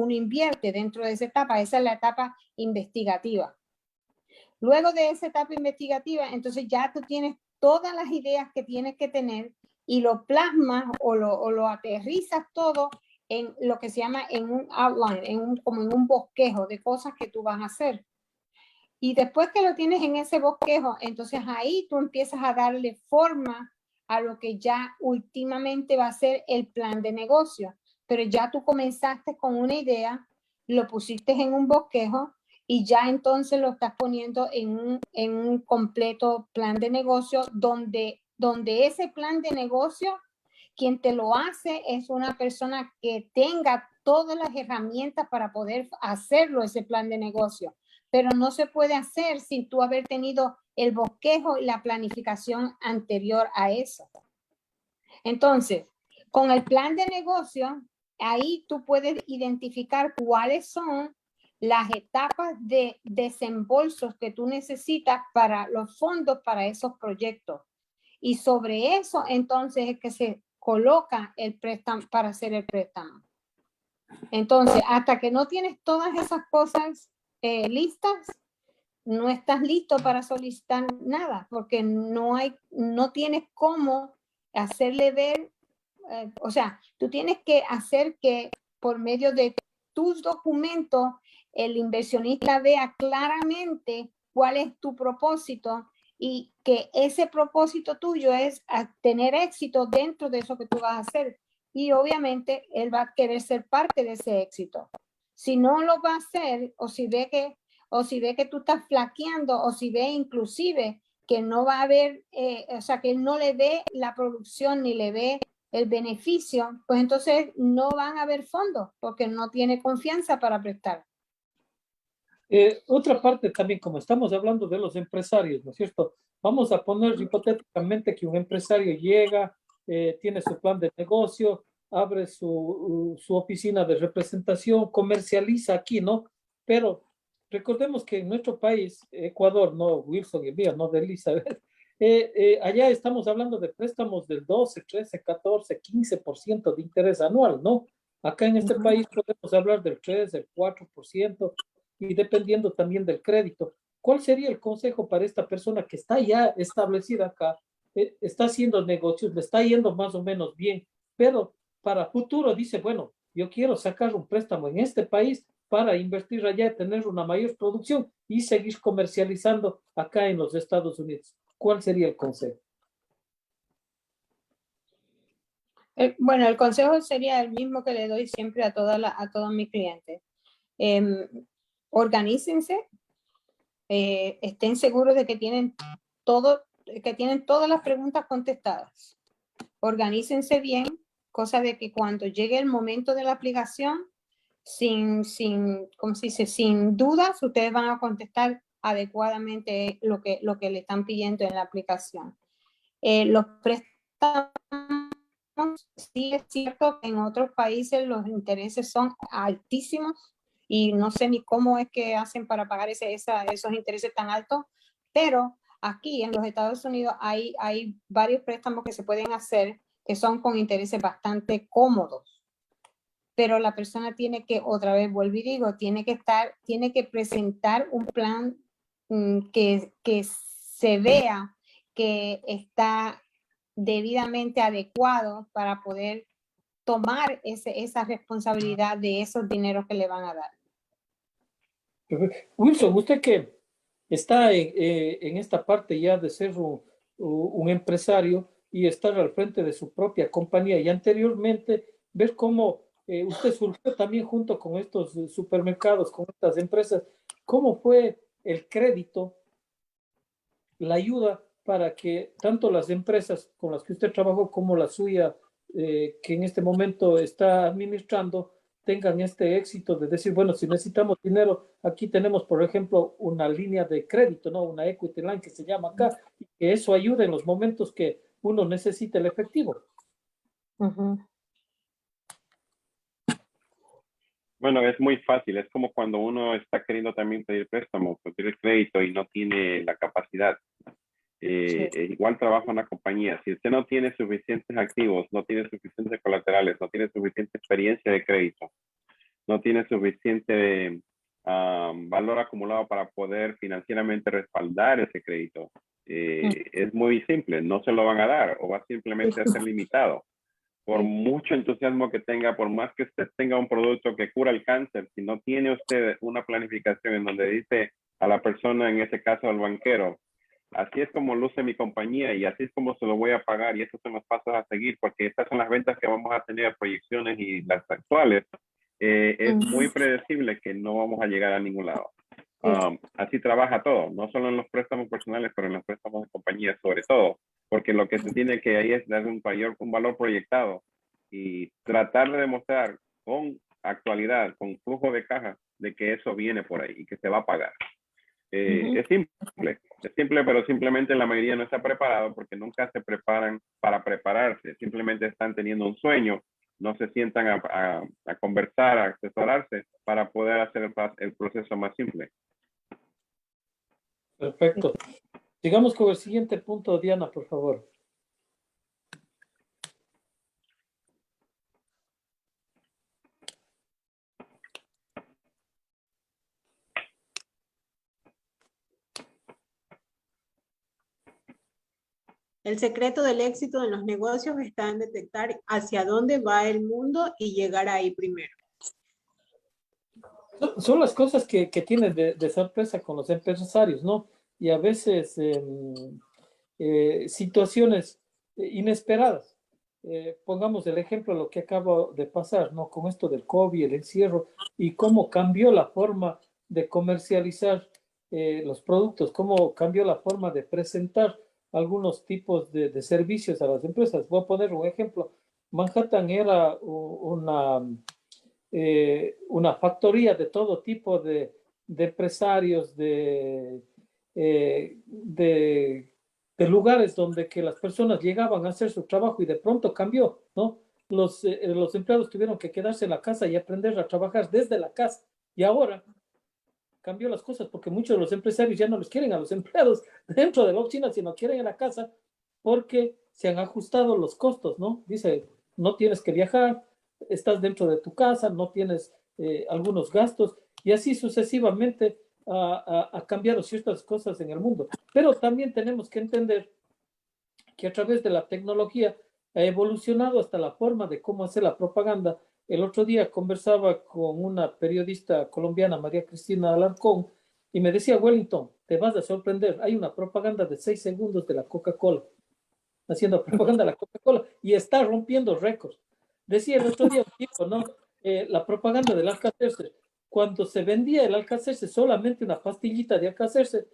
invierte dentro de esa etapa. Esa es la etapa investigativa. Luego de esa etapa investigativa, entonces ya tú tienes todas las ideas que tienes que tener y lo plasmas o lo aterrizas todo en lo que se llama en un outline, como en un bosquejo de cosas que tú vas a hacer. Y después que lo tienes en ese bosquejo, entonces ahí tú empiezas a darle forma a lo que ya últimamente va a ser el plan de negocio. Pero ya tú comenzaste con una idea, lo pusiste en un bosquejo y ya entonces lo estás poniendo en un completo plan de negocio donde ese plan de negocio, quien te lo hace es una persona que tenga todas las herramientas para poder hacerlo, ese plan de negocio. Pero no se puede hacer sin tú haber tenido el bosquejo y la planificación anterior a eso. Entonces, con el plan de negocio, ahí tú puedes identificar cuáles son las etapas de desembolsos que tú necesitas para los fondos para esos proyectos. Y sobre eso, entonces, es que se coloca el préstamo para hacer el préstamo. Entonces, hasta que no tienes todas esas cosas listas, no estás listo para solicitar nada, porque no tienes cómo hacerle ver, o sea, tú tienes que hacer que por medio de tus documentos el inversionista vea claramente cuál es tu propósito y que ese propósito tuyo es tener éxito dentro de eso que tú vas a hacer. Y obviamente él va a querer ser parte de ese éxito. Si no lo va a hacer, o si ve que tú estás flaqueando, o si ve inclusive que no va a haber, o sea, que él no le ve la producción ni le ve el beneficio, pues entonces no van a haber fondos porque no tiene confianza para prestar. Otra parte también, como estamos hablando de los empresarios, ¿no es cierto? Vamos a poner hipotéticamente que un empresario llega, tiene su plan de negocio, abre su oficina de representación, comercializa aquí, ¿no? Pero recordemos que en nuestro país, Ecuador, no Wilson y mía, no de Elizabeth, allá estamos hablando de préstamos del 12, 13, 14, 15% de interés anual, ¿no? Acá en este país podemos hablar del 3, del 4% y dependiendo también del crédito. ¿Cuál sería el consejo para esta persona que está ya establecida acá, está haciendo negocios, le está yendo más o menos bien, pero para futuro dice, bueno, yo quiero sacar un préstamo en este país para invertir allá y tener una mayor producción y seguir comercializando acá en los Estados Unidos? ¿Cuál sería el consejo? Bueno, el consejo sería el mismo que le doy siempre a todos mis clientes. Organícense, estén seguros de que tienen todas las preguntas contestadas. Organícense bien, cosa de que cuando llegue el momento de la aplicación, ¿cómo se dice? Sin dudas, ustedes van a contestar adecuadamente lo que le están pidiendo en la aplicación. Los préstamos, sí es cierto que en otros países los intereses son altísimos y no sé ni cómo es que hacen para pagar esos intereses tan altos, pero aquí en los Estados Unidos hay varios préstamos que se pueden hacer que son con intereses bastante cómodos, pero la persona tiene que, otra vez vuelvo y digo, tiene que presentar un plan que se vea que está debidamente adecuado para poder tomar esa responsabilidad de esos dineros que le van a dar. Wilson, usted que está en esta parte ya de ser un empresario y estar al frente de su propia compañía y anteriormente ver cómo usted surgió también junto con estos supermercados, con estas empresas, cómo fue el crédito, la ayuda para que tanto las empresas con las que usted trabajó como la suya, que en este momento está administrando, tengan este éxito de decir, bueno, si necesitamos dinero, aquí tenemos, por ejemplo, una línea de crédito, ¿no? Una equity line que se llama acá, y que eso ayude en los momentos que uno necesita el efectivo. Bueno, es muy fácil. Es como cuando uno está queriendo también pedir préstamo, pedir crédito y no tiene la capacidad. Igual trabaja en una compañía. Si usted no tiene suficientes activos, no tiene suficientes colaterales, no tiene suficiente experiencia de crédito, no tiene suficiente valor acumulado para poder financieramente respaldar ese crédito, es muy simple. No se lo van a dar o va simplemente a ser limitado. Por mucho entusiasmo que tenga, por más que usted tenga un producto que cura el cáncer, si no tiene usted una planificación en donde dice a la persona, en ese caso al banquero, así es como luce mi compañía y así es como se lo voy a pagar y estos son los pasos a seguir, porque estas son las ventas que vamos a tener, proyecciones y las actuales, es muy predecible que no vamos a llegar a ningún lado. Así trabaja todo, no solo en los préstamos personales, pero en los préstamos de compañía sobre todo, porque lo que se tiene que ahí es dar un valor proyectado y tratar de demostrar con actualidad, con flujo de caja, de que eso viene por ahí y que se va a pagar. Es simple, pero simplemente la mayoría no está preparado porque nunca se preparan para prepararse, simplemente están teniendo un sueño, no se sientan a conversar, a asesorarse para poder hacer el proceso más simple. Perfecto. Sigamos con el siguiente punto, Diana, por favor. El secreto del éxito en los negocios está en detectar hacia dónde va el mundo y llegar ahí primero. Son las cosas que tienen de sorpresa con los empresarios, ¿no? Y a veces situaciones inesperadas. Pongamos el ejemplo de lo que acaba de pasar, ¿no? Con esto del COVID, el encierro, y cómo cambió la forma de comercializar los productos, cómo cambió la forma de presentar algunos tipos de servicios a las empresas. Voy a poner un ejemplo. Manhattan era una factoría de todo tipo de de empresarios, de lugares donde que las personas llegaban a hacer su trabajo y de pronto cambió, ¿no? Los empleados tuvieron que quedarse en la casa y aprender a trabajar desde la casa. Y ahora cambió las cosas porque muchos de los empresarios ya no les quieren a los empleados dentro de la oficina, sino quieren en la casa porque se han ajustado los costos, ¿no? Dice, no tienes que viajar, estás dentro de tu casa, no tienes algunos gastos y así sucesivamente ha cambiado ciertas cosas en el mundo. Pero también tenemos que entender que a través de la tecnología ha evolucionado hasta la forma de cómo hacer la propaganda. El otro día conversaba con una periodista colombiana, María Cristina Alarcón, y me decía, Wellington, te vas a sorprender, hay una propaganda de 6 segundos de la Coca-Cola, haciendo propaganda de la Coca-Cola, y está rompiendo récords. Decía el otro día un tipo, ¿no? La propaganda del Alka-Seltzer. Cuando se vendía el Alka-Seltzer, solamente una pastillita de Alka-Seltzer,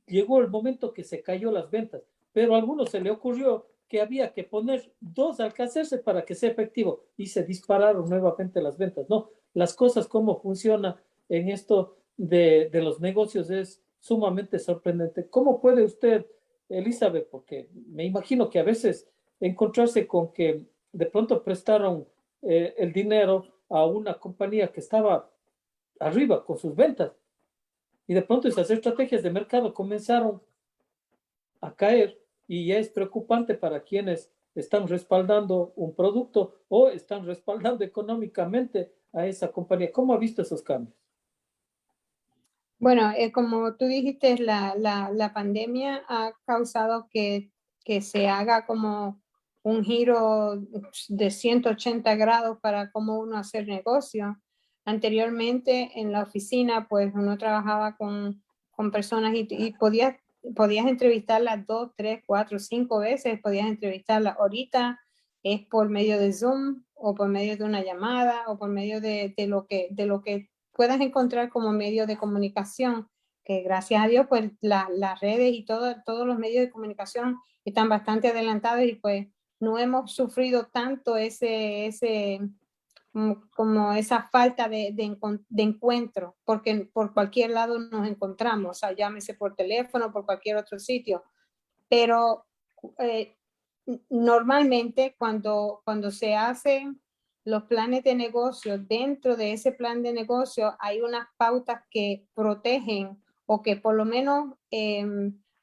llegó el momento que se cayó las ventas, pero a algunos se le ocurrió que había que poner 2 Alka-Seltzer para que sea efectivo y se dispararon nuevamente las ventas. No, las cosas, cómo funciona en esto de los negocios es sumamente sorprendente. ¿Cómo puede usted, Elizabeth, porque me imagino que a veces encontrarse con que de pronto prestaron el dinero a una compañía que estaba arriba con sus ventas y de pronto esas estrategias de mercado comenzaron a caer y ya es preocupante para quienes están respaldando un producto o están respaldando económicamente a esa compañía? ¿Cómo ha visto esos cambios? Bueno, como tú dijiste, la pandemia ha causado que se haga como un giro de 180 grados para cómo uno hacer negocio. Anteriormente en la oficina, pues uno trabajaba con personas y podías entrevistarlas 2, 3, 4, 5 veces, podías entrevistarlas. Ahorita es por medio de Zoom o por medio de una llamada o por medio de lo que puedas encontrar como medio de comunicación, que gracias a Dios pues las redes y todos los medios de comunicación están bastante adelantados y pues no hemos sufrido tanto como esa falta de encuentro, porque por cualquier lado nos encontramos, o sea, llámese por teléfono, por cualquier otro sitio, pero normalmente cuando se hacen los planes de negocio, dentro de ese plan de negocio hay unas pautas que protegen o que por lo menos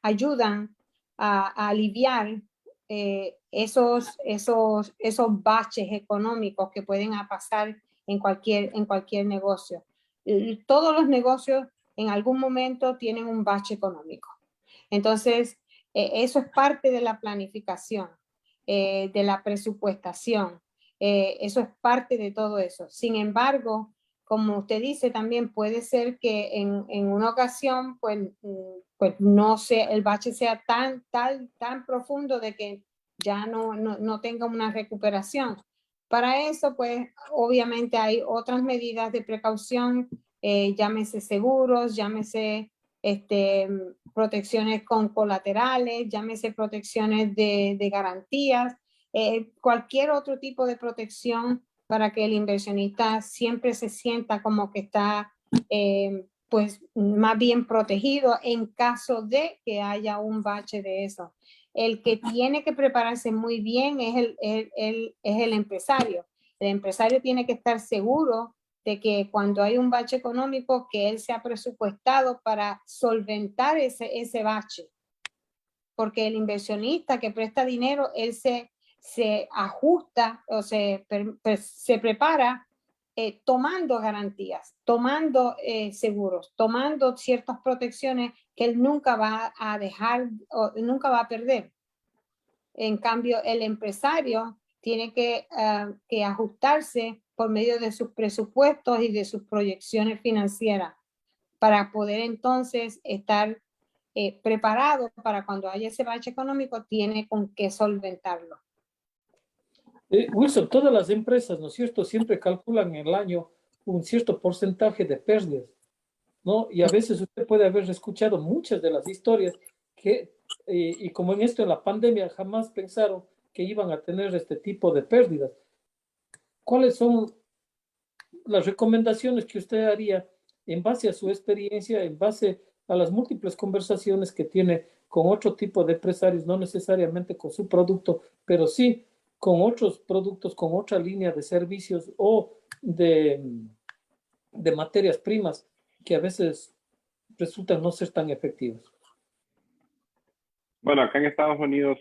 ayudan a aliviar esos baches económicos que pueden pasar en cualquier negocio. Todos los negocios en algún momento tienen un bache económico. Entonces, eso es parte de la planificación, de la presupuestación. Eso es parte de todo eso. Sin embargo, como usted dice, también puede ser que en una ocasión, pues no sea, el bache sea tan profundo de que ya no tenga una recuperación. Para eso, pues obviamente hay otras medidas de precaución, llámese seguros, llámese protecciones con colaterales, llámese protecciones de garantías, cualquier otro tipo de protección para que el inversionista siempre se sienta como que está pues más bien protegido en caso de que haya un bache de eso. El que tiene que prepararse muy bien es el empresario. El empresario tiene que estar seguro de que cuando hay un bache económico, que él se ha presupuestado para solventar ese bache. Porque el inversionista que presta dinero, él se ajusta o se prepara tomando garantías, tomando seguros, tomando ciertas protecciones que él nunca va a dejar o nunca va a perder. En cambio, el empresario tiene que ajustarse por medio de sus presupuestos y de sus proyecciones financieras para poder entonces estar preparado para cuando haya ese bache económico, tiene con qué solventarlo. Wilson, todas las empresas, ¿no es cierto?, siempre calculan en el año un cierto porcentaje de pérdidas, ¿no? Y a veces usted puede haber escuchado muchas de las historias que, y como en esto, en la pandemia, jamás pensaron que iban a tener este tipo de pérdidas. ¿Cuáles son las recomendaciones que usted haría en base a su experiencia, en base a las múltiples conversaciones que tiene con otro tipo de empresarios, no necesariamente con su producto, pero sí con otros productos, con otra línea de servicios o de materias primas que a veces resultan no ser tan efectivos. Bueno, acá en Estados Unidos,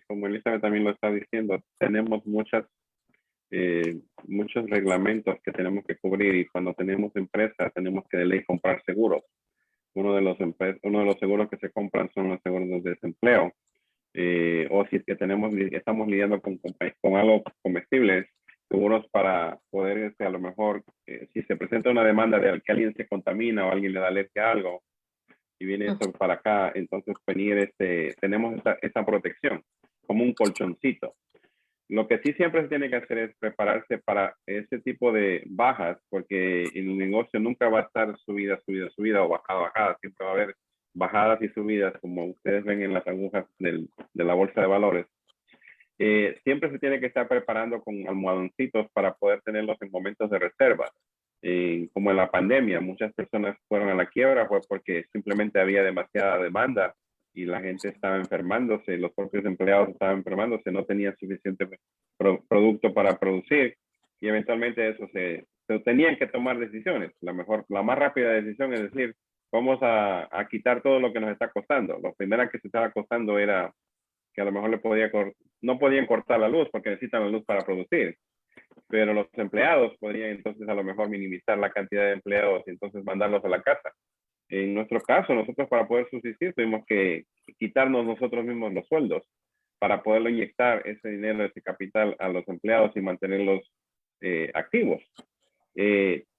como Elizabeth también lo está diciendo, tenemos muchos reglamentos que tenemos que cubrir, y cuando tenemos empresas tenemos que de ley comprar seguros. Uno de los seguros que se compran son los seguros de desempleo. O si es que estamos lidiando con algo comestible, seguros para poder, a lo mejor, si se presenta una demanda de que alguien se contamina o alguien le da alergia a algo y viene esto para acá, entonces tenemos esa protección como un colchoncito. Lo que sí siempre se tiene que hacer es prepararse para ese tipo de bajas, porque en el negocio nunca va a estar subida o bajada. Siempre va a haber bajadas y subidas, como ustedes ven en las agujas de la bolsa de valores. Siempre se tiene que estar preparando con almohadoncitos para poder tenerlos en momentos de reserva. Como en la pandemia, muchas personas fueron a la quiebra fue porque simplemente había demasiada demanda y la gente estaba enfermándose, los propios empleados estaban enfermándose, no tenían suficiente producto para producir, y eventualmente eso se tenían que tomar decisiones. La más rápida decisión es decir, vamos a quitar todo lo que nos está costando. Lo primero que se estaba costando era que a lo mejor no podían cortar la luz porque necesitan la luz para producir, pero los empleados podrían entonces a lo mejor minimizar la cantidad de empleados y entonces mandarlos a la casa. En nuestro caso, nosotros para poder subsistir tuvimos que quitarnos nosotros mismos los sueldos para poderlo inyectar ese dinero, ese capital a los empleados y mantenerlos activos.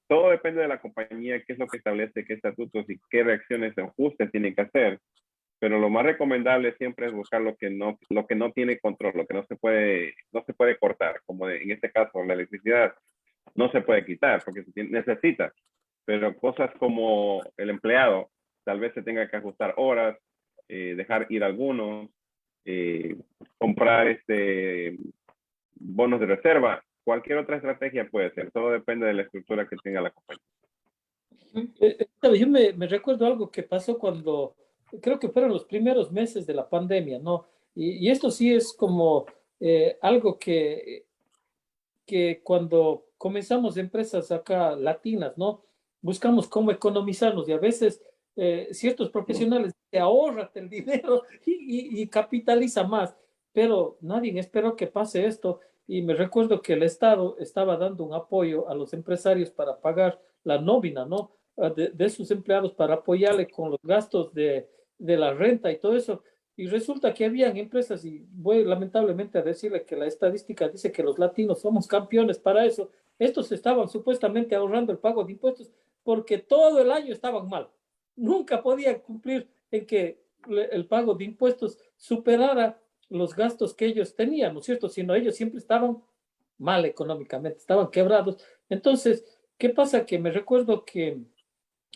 Todo depende de la compañía, qué es lo que establece, qué estatutos y qué reacciones de ajustes tienen que hacer. Pero lo más recomendable siempre es buscar lo que no tiene control, lo que no se puede cortar, como en este caso la electricidad no se puede quitar porque se necesita. Pero cosas como el empleado, tal vez se tenga que ajustar horas, dejar ir algunos, comprar bonos de reserva, cualquier otra estrategia puede ser. Todo depende de la estructura que tenga la compañía. Yo me recuerdo algo que pasó cuando, creo que fueron los primeros meses de la pandemia, ¿no? Y esto sí es como algo que cuando comenzamos empresas acá latinas, ¿no? Buscamos cómo economizarnos y a veces ciertos profesionales te ahorran el dinero y capitaliza más, pero nadie esperó que pase esto. Y me recuerdo que el Estado estaba dando un apoyo a los empresarios para pagar la nómina, ¿no? De sus empleados, para apoyarle con los gastos de la renta y todo eso. Y resulta que habían empresas, y voy lamentablemente a decirle que la estadística dice que los latinos somos campeones para eso. Estos estaban supuestamente ahorrando el pago de impuestos porque todo el año estaban mal. Nunca podían cumplir en que el pago de impuestos superara los gastos que ellos tenían, ¿no es cierto? Sino ellos siempre estaban mal económicamente, estaban quebrados. Entonces, ¿qué pasa? Que me recuerdo que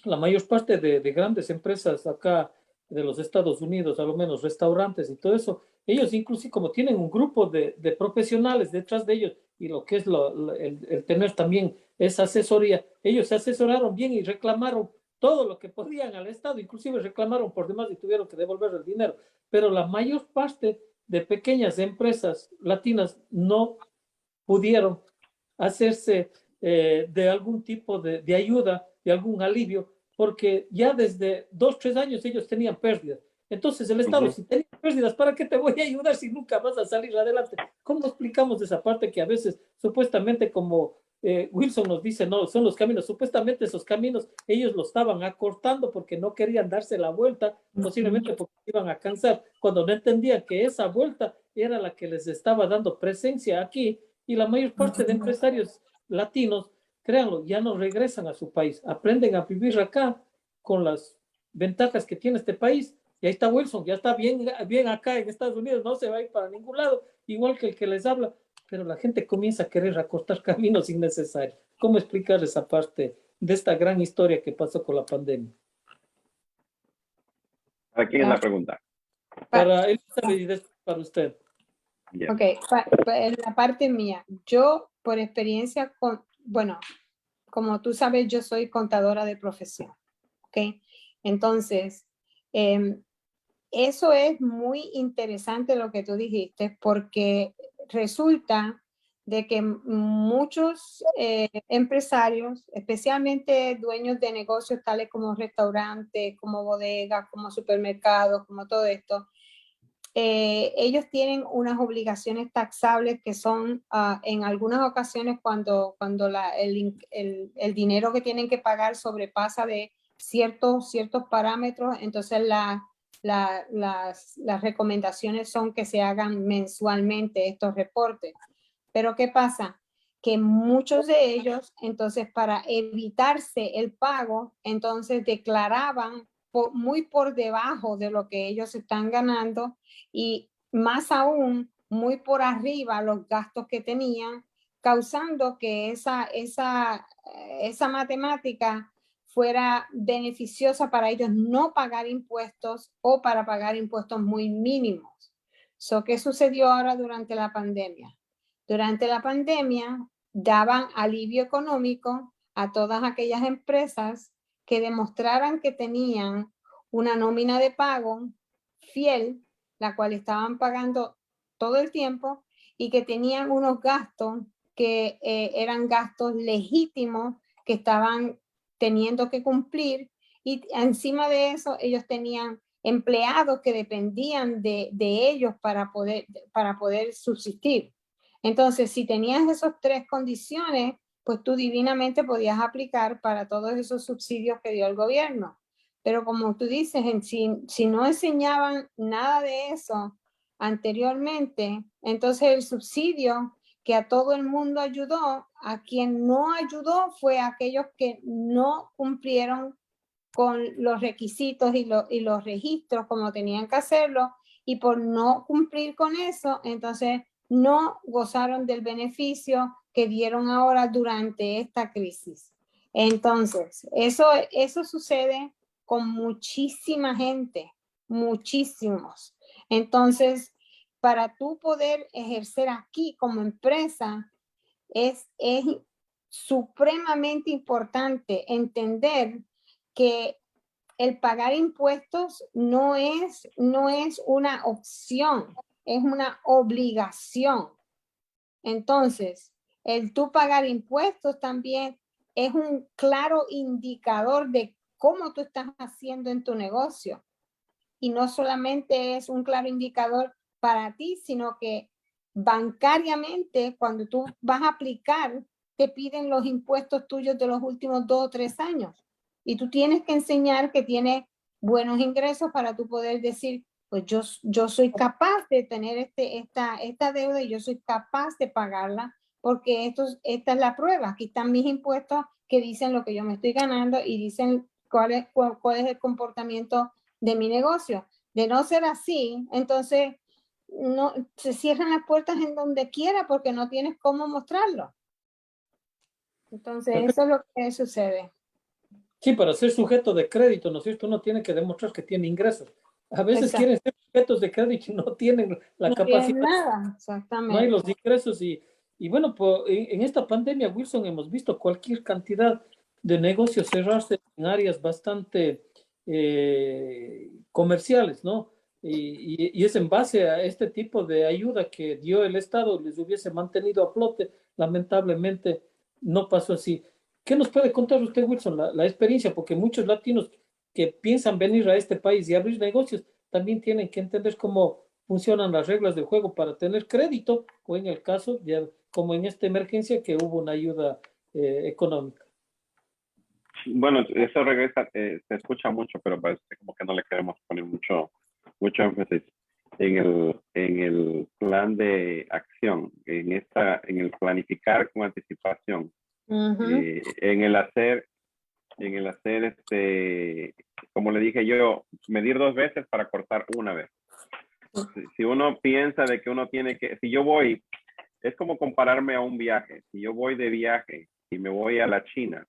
la mayor parte de grandes empresas acá de los Estados Unidos, a lo menos restaurantes y todo eso, ellos inclusive como tienen un grupo de profesionales detrás de ellos y lo que es el tener también esa asesoría, ellos se asesoraron bien y reclamaron todo lo que podían al Estado, inclusive reclamaron por demás y tuvieron que devolver el dinero, pero la mayor parte de pequeñas empresas latinas no pudieron hacerse de algún tipo de ayuda, de algún alivio, porque ya desde 2, 3 años ellos tenían pérdidas. Entonces el Estado, si tenía pérdidas, ¿para qué te voy a ayudar si nunca vas a salir adelante? ¿Cómo explicamos esa parte que a veces supuestamente como Wilson nos dice, no, son los caminos, supuestamente esos caminos ellos los estaban acortando porque no querían darse la vuelta, posiblemente porque iban a cansar, cuando no entendían que esa vuelta era la que les estaba dando presencia aquí, y la mayor parte de empresarios latinos, créanlo, ya no regresan a su país, aprenden a vivir acá con las ventajas que tiene este país. Y ahí está Wilson, ya está bien acá en Estados Unidos, no se va a ir para ningún lado, igual que el que les habla, pero la gente comienza a querer acortar caminos innecesarios. ¿Cómo explicar esa parte de esta gran historia que pasó con la pandemia? ¿A quién es la pregunta? Para Elizabeth y después para usted. Yeah. Ok, en la parte mía, yo por experiencia como tú sabes, yo soy contadora de profesión, ¿ok? Entonces, eso es muy interesante lo que tú dijiste, porque resulta de que muchos empresarios, especialmente dueños de negocios tales como restaurantes, como bodegas, como supermercados, como todo esto, ellos tienen unas obligaciones taxables que son en algunas ocasiones cuando el dinero que tienen que pagar sobrepasa de ciertos parámetros, entonces las recomendaciones son que se hagan mensualmente estos reportes. Pero ¿qué pasa? Que muchos de ellos, entonces, para evitarse el pago, entonces declaraban muy por debajo de lo que ellos están ganando y más aún muy por arriba los gastos que tenían, causando que esa matemática fuera beneficiosa para ellos no pagar impuestos o para pagar impuestos muy mínimos. ¿Qué sucedió ahora durante la pandemia? Durante la pandemia daban alivio económico a todas aquellas empresas que demostraran que tenían una nómina de pago fiel, la cual estaban pagando todo el tiempo y que tenían unos gastos que eran gastos legítimos que estaban teniendo que cumplir, y encima de eso ellos tenían empleados que dependían de ellos para poder subsistir. Entonces, si tenías esas tres condiciones, pues tú divinamente podías aplicar para todos esos subsidios que dio el gobierno. Pero como tú dices, si no enseñaban nada de eso anteriormente, entonces el subsidio que a todo el mundo ayudó, a quien no ayudó fue a aquellos que no cumplieron con los requisitos y los registros como tenían que hacerlo, y por no cumplir con eso, entonces no gozaron del beneficio que dieron ahora durante esta crisis. Entonces, eso sucede con muchísima gente, muchísimos. Entonces, para tú poder ejercer aquí como empresa, es supremamente importante entender que el pagar impuestos no es una opción, es una obligación. Entonces, el tú pagar impuestos también es un claro indicador de cómo tú estás haciendo en tu negocio. Y no solamente es un claro indicador para ti, sino que bancariamente, cuando tú vas a aplicar, te piden los impuestos tuyos de los últimos 2 o 3 años. Y tú tienes que enseñar que tienes buenos ingresos para tú poder decir, pues yo soy capaz de tener esta deuda y yo soy capaz de pagarla porque esta es la prueba. Aquí están mis impuestos que dicen lo que yo me estoy ganando y dicen cuál es el comportamiento de mi negocio. De no ser así, entonces no se cierran las puertas en donde quiera porque no tienes cómo mostrarlo. Entonces, eso es lo que sucede. Sí, para ser sujeto de crédito, ¿no es cierto? Uno tiene que demostrar que tiene ingresos. A veces Exacto. quieren ser sujetos de crédito y no tienen la no capacidad. tienen nada, exactamente. No hay los ingresos y bueno, pues, en esta pandemia, Wilson, hemos visto cualquier cantidad de negocios cerrarse en áreas bastante comerciales, ¿no? Y es en base a este tipo de ayuda que dio el Estado, les hubiese mantenido a flote. Lamentablemente no pasó así. ¿Qué nos puede contar usted, Wilson, la experiencia? Porque muchos latinos que piensan venir a este país y abrir negocios también tienen que entender cómo funcionan las reglas del juego para tener crédito, o en el caso, ya como en esta emergencia, que hubo una ayuda económica. Bueno, eso regresa, se escucha mucho, pero parece como que no le queremos poner mucho énfasis en el plan de acción, en el planificar con anticipación, en el hacer como le dije yo, medir 2 veces para cortar una vez. Si uno piensa de que uno tiene que, si yo voy, es como compararme a un viaje. Si yo voy de viaje y me voy a la China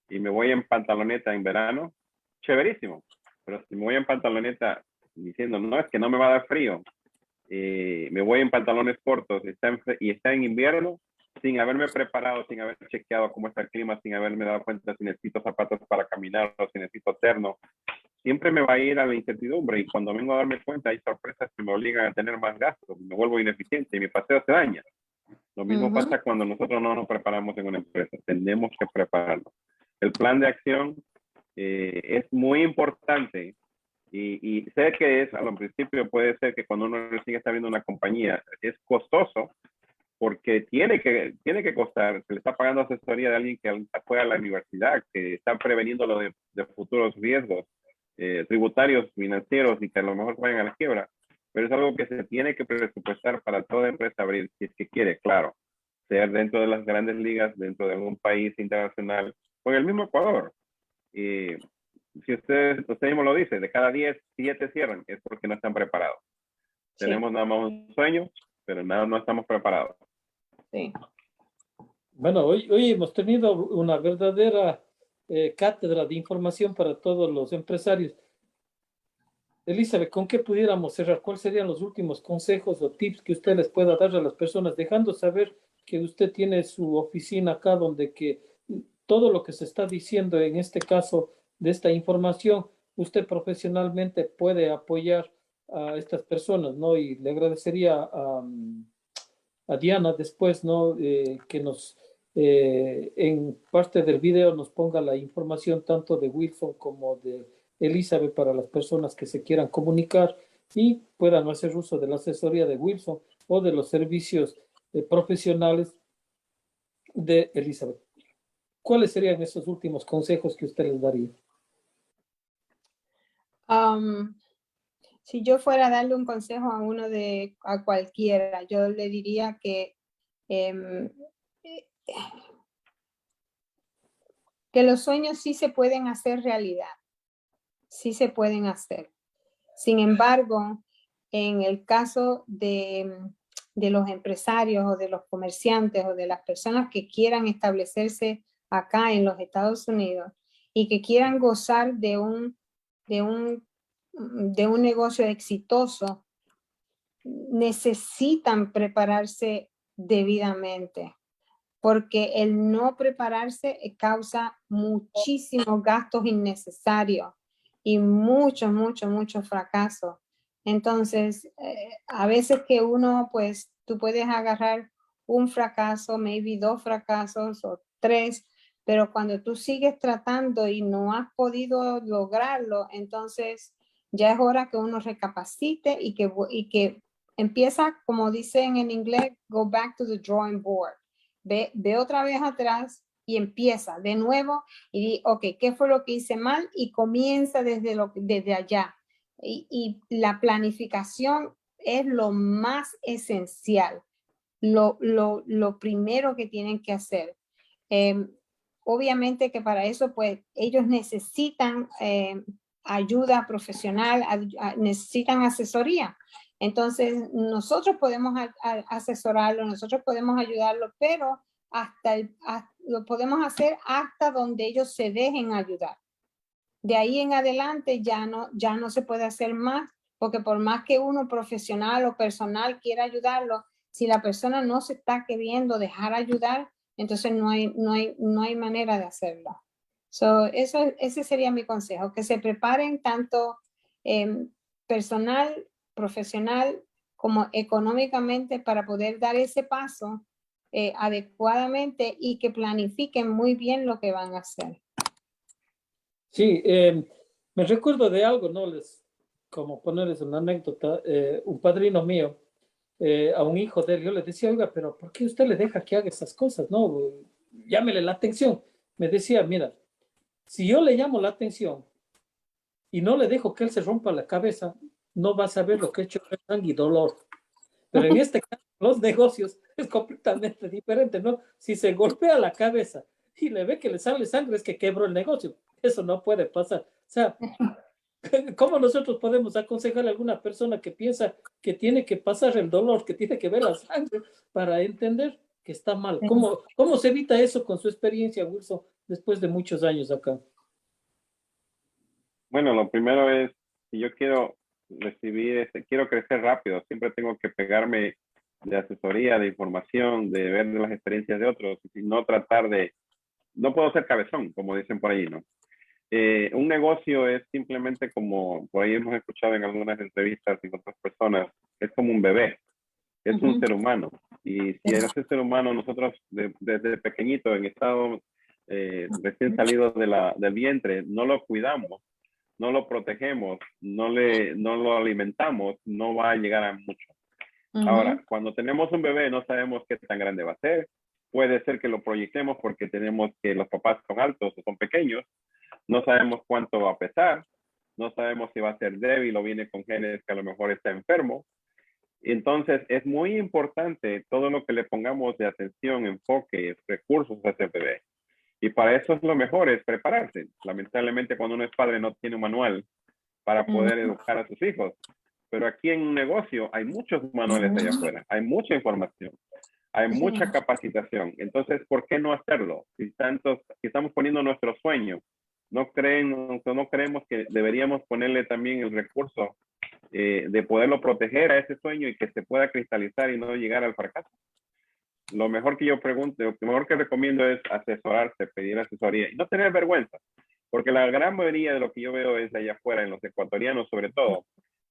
y me voy en pantaloneta en verano, chéverísimo. Pero si me voy en pantaloneta diciendo, no, es que no me va a dar frío, me voy en pantalones cortos y está en invierno, sin haberme preparado, sin haber chequeado cómo está el clima, sin haberme dado cuenta si necesito zapatos para caminar o si necesito terno, siempre me va a ir a la incertidumbre y cuando vengo a darme cuenta hay sorpresas que me obligan a tener más gastos, me vuelvo ineficiente y mi paseo se daña. Lo mismo pasa cuando nosotros no nos preparamos en una empresa, tenemos que prepararnos. El plan de acción es muy importante y sé que es, al principio puede ser que cuando uno recién está viendo una compañía es costoso porque tiene que costar, se le está pagando asesoría de alguien que fue a la universidad, que está preveniendo lo de futuros riesgos tributarios, financieros y que a lo mejor vayan a la quiebra, pero es algo que se tiene que presupuestar para toda empresa abrir, si es que quiere, claro, ser dentro de las grandes ligas, dentro de algún país internacional, o en el mismo Ecuador. Y si usted mismo lo dice, de cada 10, 7 cierran, es porque no están preparados. Sí. Tenemos nada más un sueño, pero no estamos preparados. Sí. Bueno, hoy hemos tenido una verdadera cátedra de información para todos los empresarios. Elizabeth, ¿con qué pudiéramos cerrar? ¿Cuáles serían los últimos consejos o tips que usted les pueda dar a las personas, dejando saber que usted tiene su oficina acá donde que todo lo que se está diciendo en este caso de esta información, usted profesionalmente puede apoyar a estas personas, ¿no? Y le agradecería a Diana después, ¿no? Que nos, en parte del video nos ponga la información tanto de Wilson como de Elizabeth para las personas que se quieran comunicar y puedan hacer uso de la asesoría de Wilson o de los servicios profesionales de Elizabeth. ¿Cuáles serían esos últimos consejos que usted les daría? Si yo fuera a darle un consejo a cualquiera, yo le diría que los sueños sí se pueden hacer realidad, sí se pueden hacer. Sin embargo, en el caso de los empresarios o de los comerciantes o de las personas que quieran establecerse acá en los Estados Unidos y que quieran gozar de un negocio exitoso, necesitan prepararse debidamente, porque el no prepararse causa muchísimos gastos innecesarios y muchos fracasos. Entonces, a veces que uno, pues, tú puedes agarrar un fracaso, maybe 2 fracasos o 3, pero cuando tú sigues tratando y no has podido lograrlo, entonces ya es hora que uno recapacite y que empieza, como dicen en inglés, go back to the drawing board. Ve otra vez atrás y empieza de nuevo y di, ok, ¿qué fue lo que hice mal? Y comienza desde allá. Y la planificación es lo más esencial, lo primero que tienen que hacer. Obviamente que para eso, pues, ellos necesitan ayuda profesional, necesitan asesoría. Entonces, nosotros podemos asesorarlo, nosotros podemos ayudarlo, pero lo podemos hacer hasta donde ellos se dejen ayudar. De ahí en adelante ya no se puede hacer más, porque por más que uno profesional o personal quiera ayudarlo, si la persona no se está queriendo dejar ayudar, entonces no hay manera de hacerlo. Ese sería mi consejo, que se preparen tanto personal, profesional, como económicamente para poder dar ese paso adecuadamente y que planifiquen muy bien lo que van a hacer. Sí, me recuerdo de algo, ¿no? Como ponerles una anécdota, un padrino mío, a un hijo de él, yo le decía, oiga, pero ¿por qué usted le deja que haga esas cosas? No, llámele la atención. Me decía, mira, si yo le llamo la atención y no le dejo que él se rompa la cabeza, no va a saber lo que he hecho de sangre y dolor. Pero en este caso, los negocios es completamente diferente, ¿no? Si se golpea la cabeza y le ve que le sale sangre, es que quebró el negocio. Eso no puede pasar. O sea, ¿cómo nosotros podemos aconsejar a alguna persona que piensa que tiene que pasar el dolor, que tiene que ver la sangre para entender que está mal? ¿Cómo se evita eso con su experiencia, Wilson, después de muchos años acá? Bueno, lo primero es, si yo quiero quiero crecer rápido, siempre tengo que pegarme de asesoría, de información, de ver las experiencias de otros, y no tratar de, no puedo ser cabezón, como dicen por ahí, ¿no? Un negocio es simplemente como, por ahí hemos escuchado en algunas entrevistas y con otras personas, es como un bebé, es un ser humano. Y si ese ser humano, nosotros desde pequeñito, en estado recién salido del vientre, no lo cuidamos, no lo protegemos, no lo alimentamos, no va a llegar a mucho. Ahora, cuando tenemos un bebé, no sabemos qué tan grande va a ser. Puede ser que lo proyectemos porque tenemos que los papás son altos o son pequeños. No sabemos cuánto va a pesar. No sabemos si va a ser débil o viene con genes que a lo mejor está enfermo. Entonces, es muy importante todo lo que le pongamos de atención, enfoque, recursos a ese bebé. Y para eso es lo mejor, es prepararse. Lamentablemente, cuando uno es padre, no tiene un manual para poder educar a sus hijos. Pero aquí en un negocio hay muchos manuales allá afuera, hay mucha información, hay mucha capacitación. Entonces, ¿por qué no hacerlo? Si estamos poniendo nuestro sueño, no creemos que deberíamos ponerle también el recurso de poderlo proteger a ese sueño y que se pueda cristalizar y no llegar al fracaso. Lo mejor que yo pregunto, lo mejor que recomiendo es asesorarse, pedir asesoría y no tener vergüenza, porque la gran mayoría de lo que yo veo es allá afuera, en los ecuatorianos sobre todo,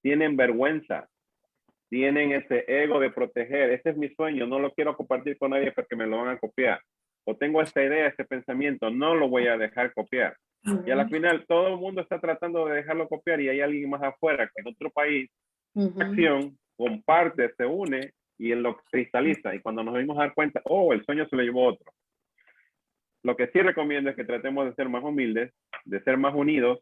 tienen vergüenza, tienen ese ego de proteger, este es mi sueño, no lo quiero compartir con nadie porque me lo van a copiar, o tengo esta idea, este pensamiento, no lo voy a dejar copiar. Y a la final todo el mundo está tratando de dejarlo copiar y hay alguien más afuera que en otro país, acción, comparte, se une y él lo cristaliza. Y cuando nos venimos a dar cuenta, oh, el sueño se lo llevó otro. Lo que sí recomiendo es que tratemos de ser más humildes, de ser más unidos,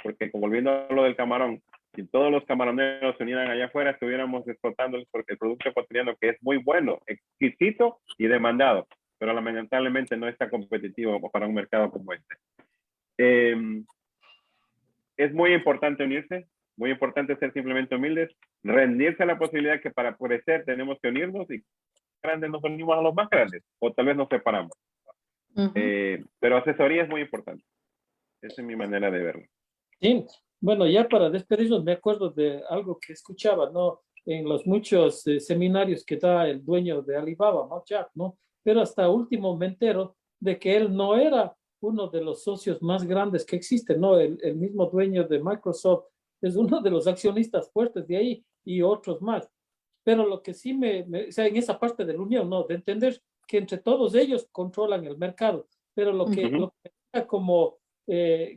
porque como volviendo a lo del camarón, si todos los camaroneros se unieran allá afuera, estuviéramos exportando el producto ecuatoriano, que es muy bueno, exquisito y demandado, pero lamentablemente no está competitivo para un mercado como este. Es muy importante unirse, muy importante ser simplemente humildes, rendirse a la posibilidad que para crecer tenemos que unirnos y grandes nos unimos a los más grandes, o tal vez nos separamos. Pero asesoría es muy importante. Esa es mi manera de verlo. Sí, bueno, ya para despedirnos, me acuerdo de algo que escuchaba, ¿no? En los muchos seminarios que da el dueño de Alibaba, ¿no? Jack, ¿no? Pero hasta último me entero de que él no era uno de los socios más grandes que existen, ¿no? El mismo dueño de Microsoft es uno de los accionistas fuertes de ahí y otros más. Pero lo que sí o sea, en esa parte de la unión, ¿no? De entender que entre todos ellos controlan el mercado, pero lo que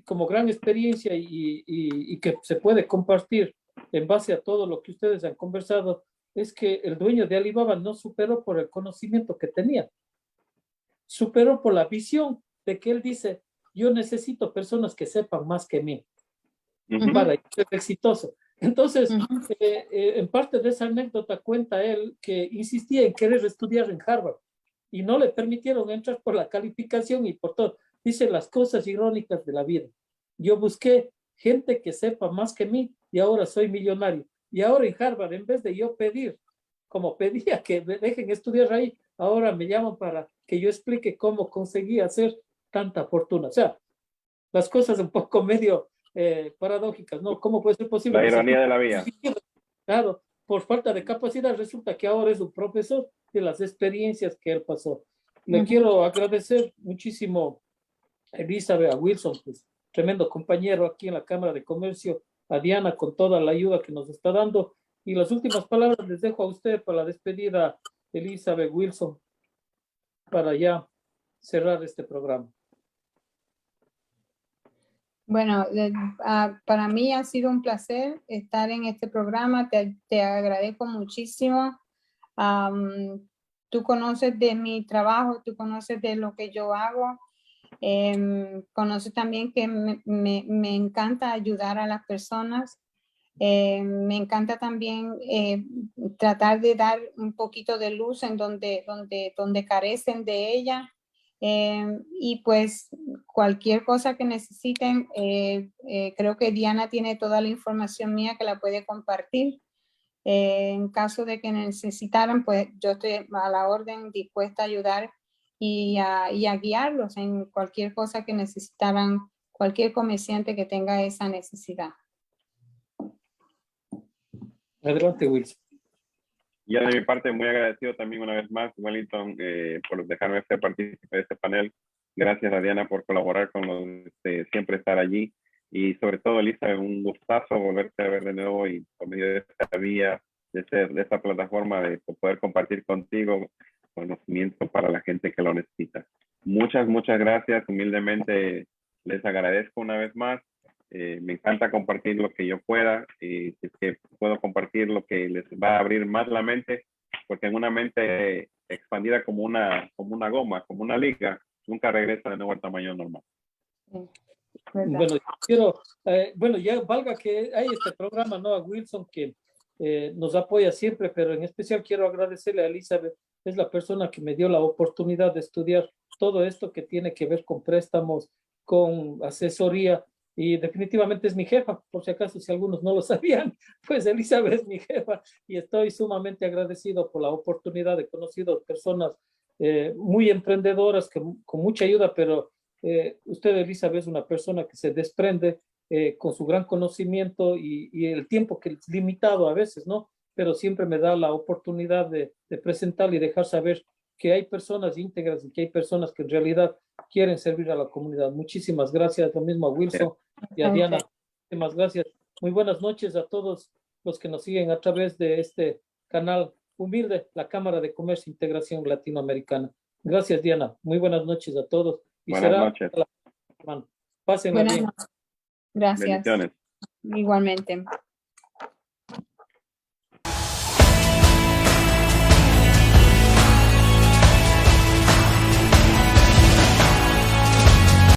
como gran experiencia y que se puede compartir en base a todo lo que ustedes han conversado, es que el dueño de Alibaba no superó por el conocimiento que tenía, superó por la visión de que él dice, yo necesito personas que sepan más que mí para ser exitoso. Entonces, en parte de esa anécdota cuenta él que insistía en querer estudiar en Harvard y no le permitieron entrar por la calificación y por todo. Dice las cosas irónicas de la vida. Yo busqué gente que sepa más que mí y ahora soy millonario. Y ahora en Harvard, en vez de yo pedir, como pedía que me dejen estudiar ahí, ahora me llaman para que yo explique cómo conseguí hacer tanta fortuna. O sea, las cosas un poco medio paradójicas, ¿no? ¿Cómo puede ser posible? La ironía de la vida. Claro, por falta de capacidad resulta que ahora es un profesor de las experiencias que él pasó. Le quiero agradecer muchísimo a Elizabeth, a Wilson, pues, tremendo compañero aquí en la Cámara de Comercio, a Diana con toda la ayuda que nos está dando. Y las últimas palabras les dejo a usted para la despedida, Elizabeth, Wilson, para ya cerrar este programa. Bueno, para mí ha sido un placer estar en este programa. Te agradezco muchísimo. Tú conoces de mi trabajo, tú conoces de lo que yo hago. Conoces también que me encanta ayudar a las personas. Me encanta también tratar de dar un poquito de luz en donde carecen de ella. Y pues cualquier cosa que necesiten, creo que Diana tiene toda la información mía que la puede compartir. En caso de que necesitaran, pues yo estoy a la orden, dispuesta a ayudar y a guiarlos en cualquier cosa que necesitaran, cualquier comerciante que tenga esa necesidad. Adelante, Wilson. Yo de mi parte muy agradecido también una vez más, Wellington, por dejarme ser partícipe de este panel. Gracias a Diana por colaborar con los, siempre estar allí. Y sobre todo, Elisa, un gustazo volverte a ver de nuevo y por medio de esta vía, de esta plataforma, de poder compartir contigo conocimiento para la gente que lo necesita. Muchas, muchas gracias. Humildemente les agradezco una vez más. Me encanta compartir lo que yo pueda y si es que puedo compartir lo que les va a abrir más la mente, porque en una mente expandida como una goma, como una liga, nunca regresa de nuevo al tamaño normal. Bueno, quiero, bueno, ya valga que hay este programa, ¿no? A Wilson que nos apoya siempre, pero en especial quiero agradecerle a Elizabeth, es la persona que me dio la oportunidad de estudiar todo esto que tiene que ver con préstamos, con asesoría, y definitivamente es mi jefa, por si acaso si algunos no lo sabían, pues Elizabeth es mi jefa y estoy sumamente agradecido por la oportunidad. He conocido personas muy emprendedoras que, con mucha ayuda, pero usted, Elizabeth, es una persona que se desprende con su gran conocimiento y el tiempo que es limitado a veces, ¿no? Pero siempre me da la oportunidad de presentar y dejar saber que hay personas íntegras y que hay personas que en realidad quieren servir a la comunidad. Muchísimas gracias, lo mismo a Wilson y a Diana. Muchísimas gracias. Muy buenas noches a todos los que nos siguen a través de este canal humilde, la Cámara de Comercio e Integración Latinoamericana. Gracias, Diana. Muy buenas noches a todos. Y buenas será noches. Pásenla bien. Gracias. Bendiciones. Igualmente.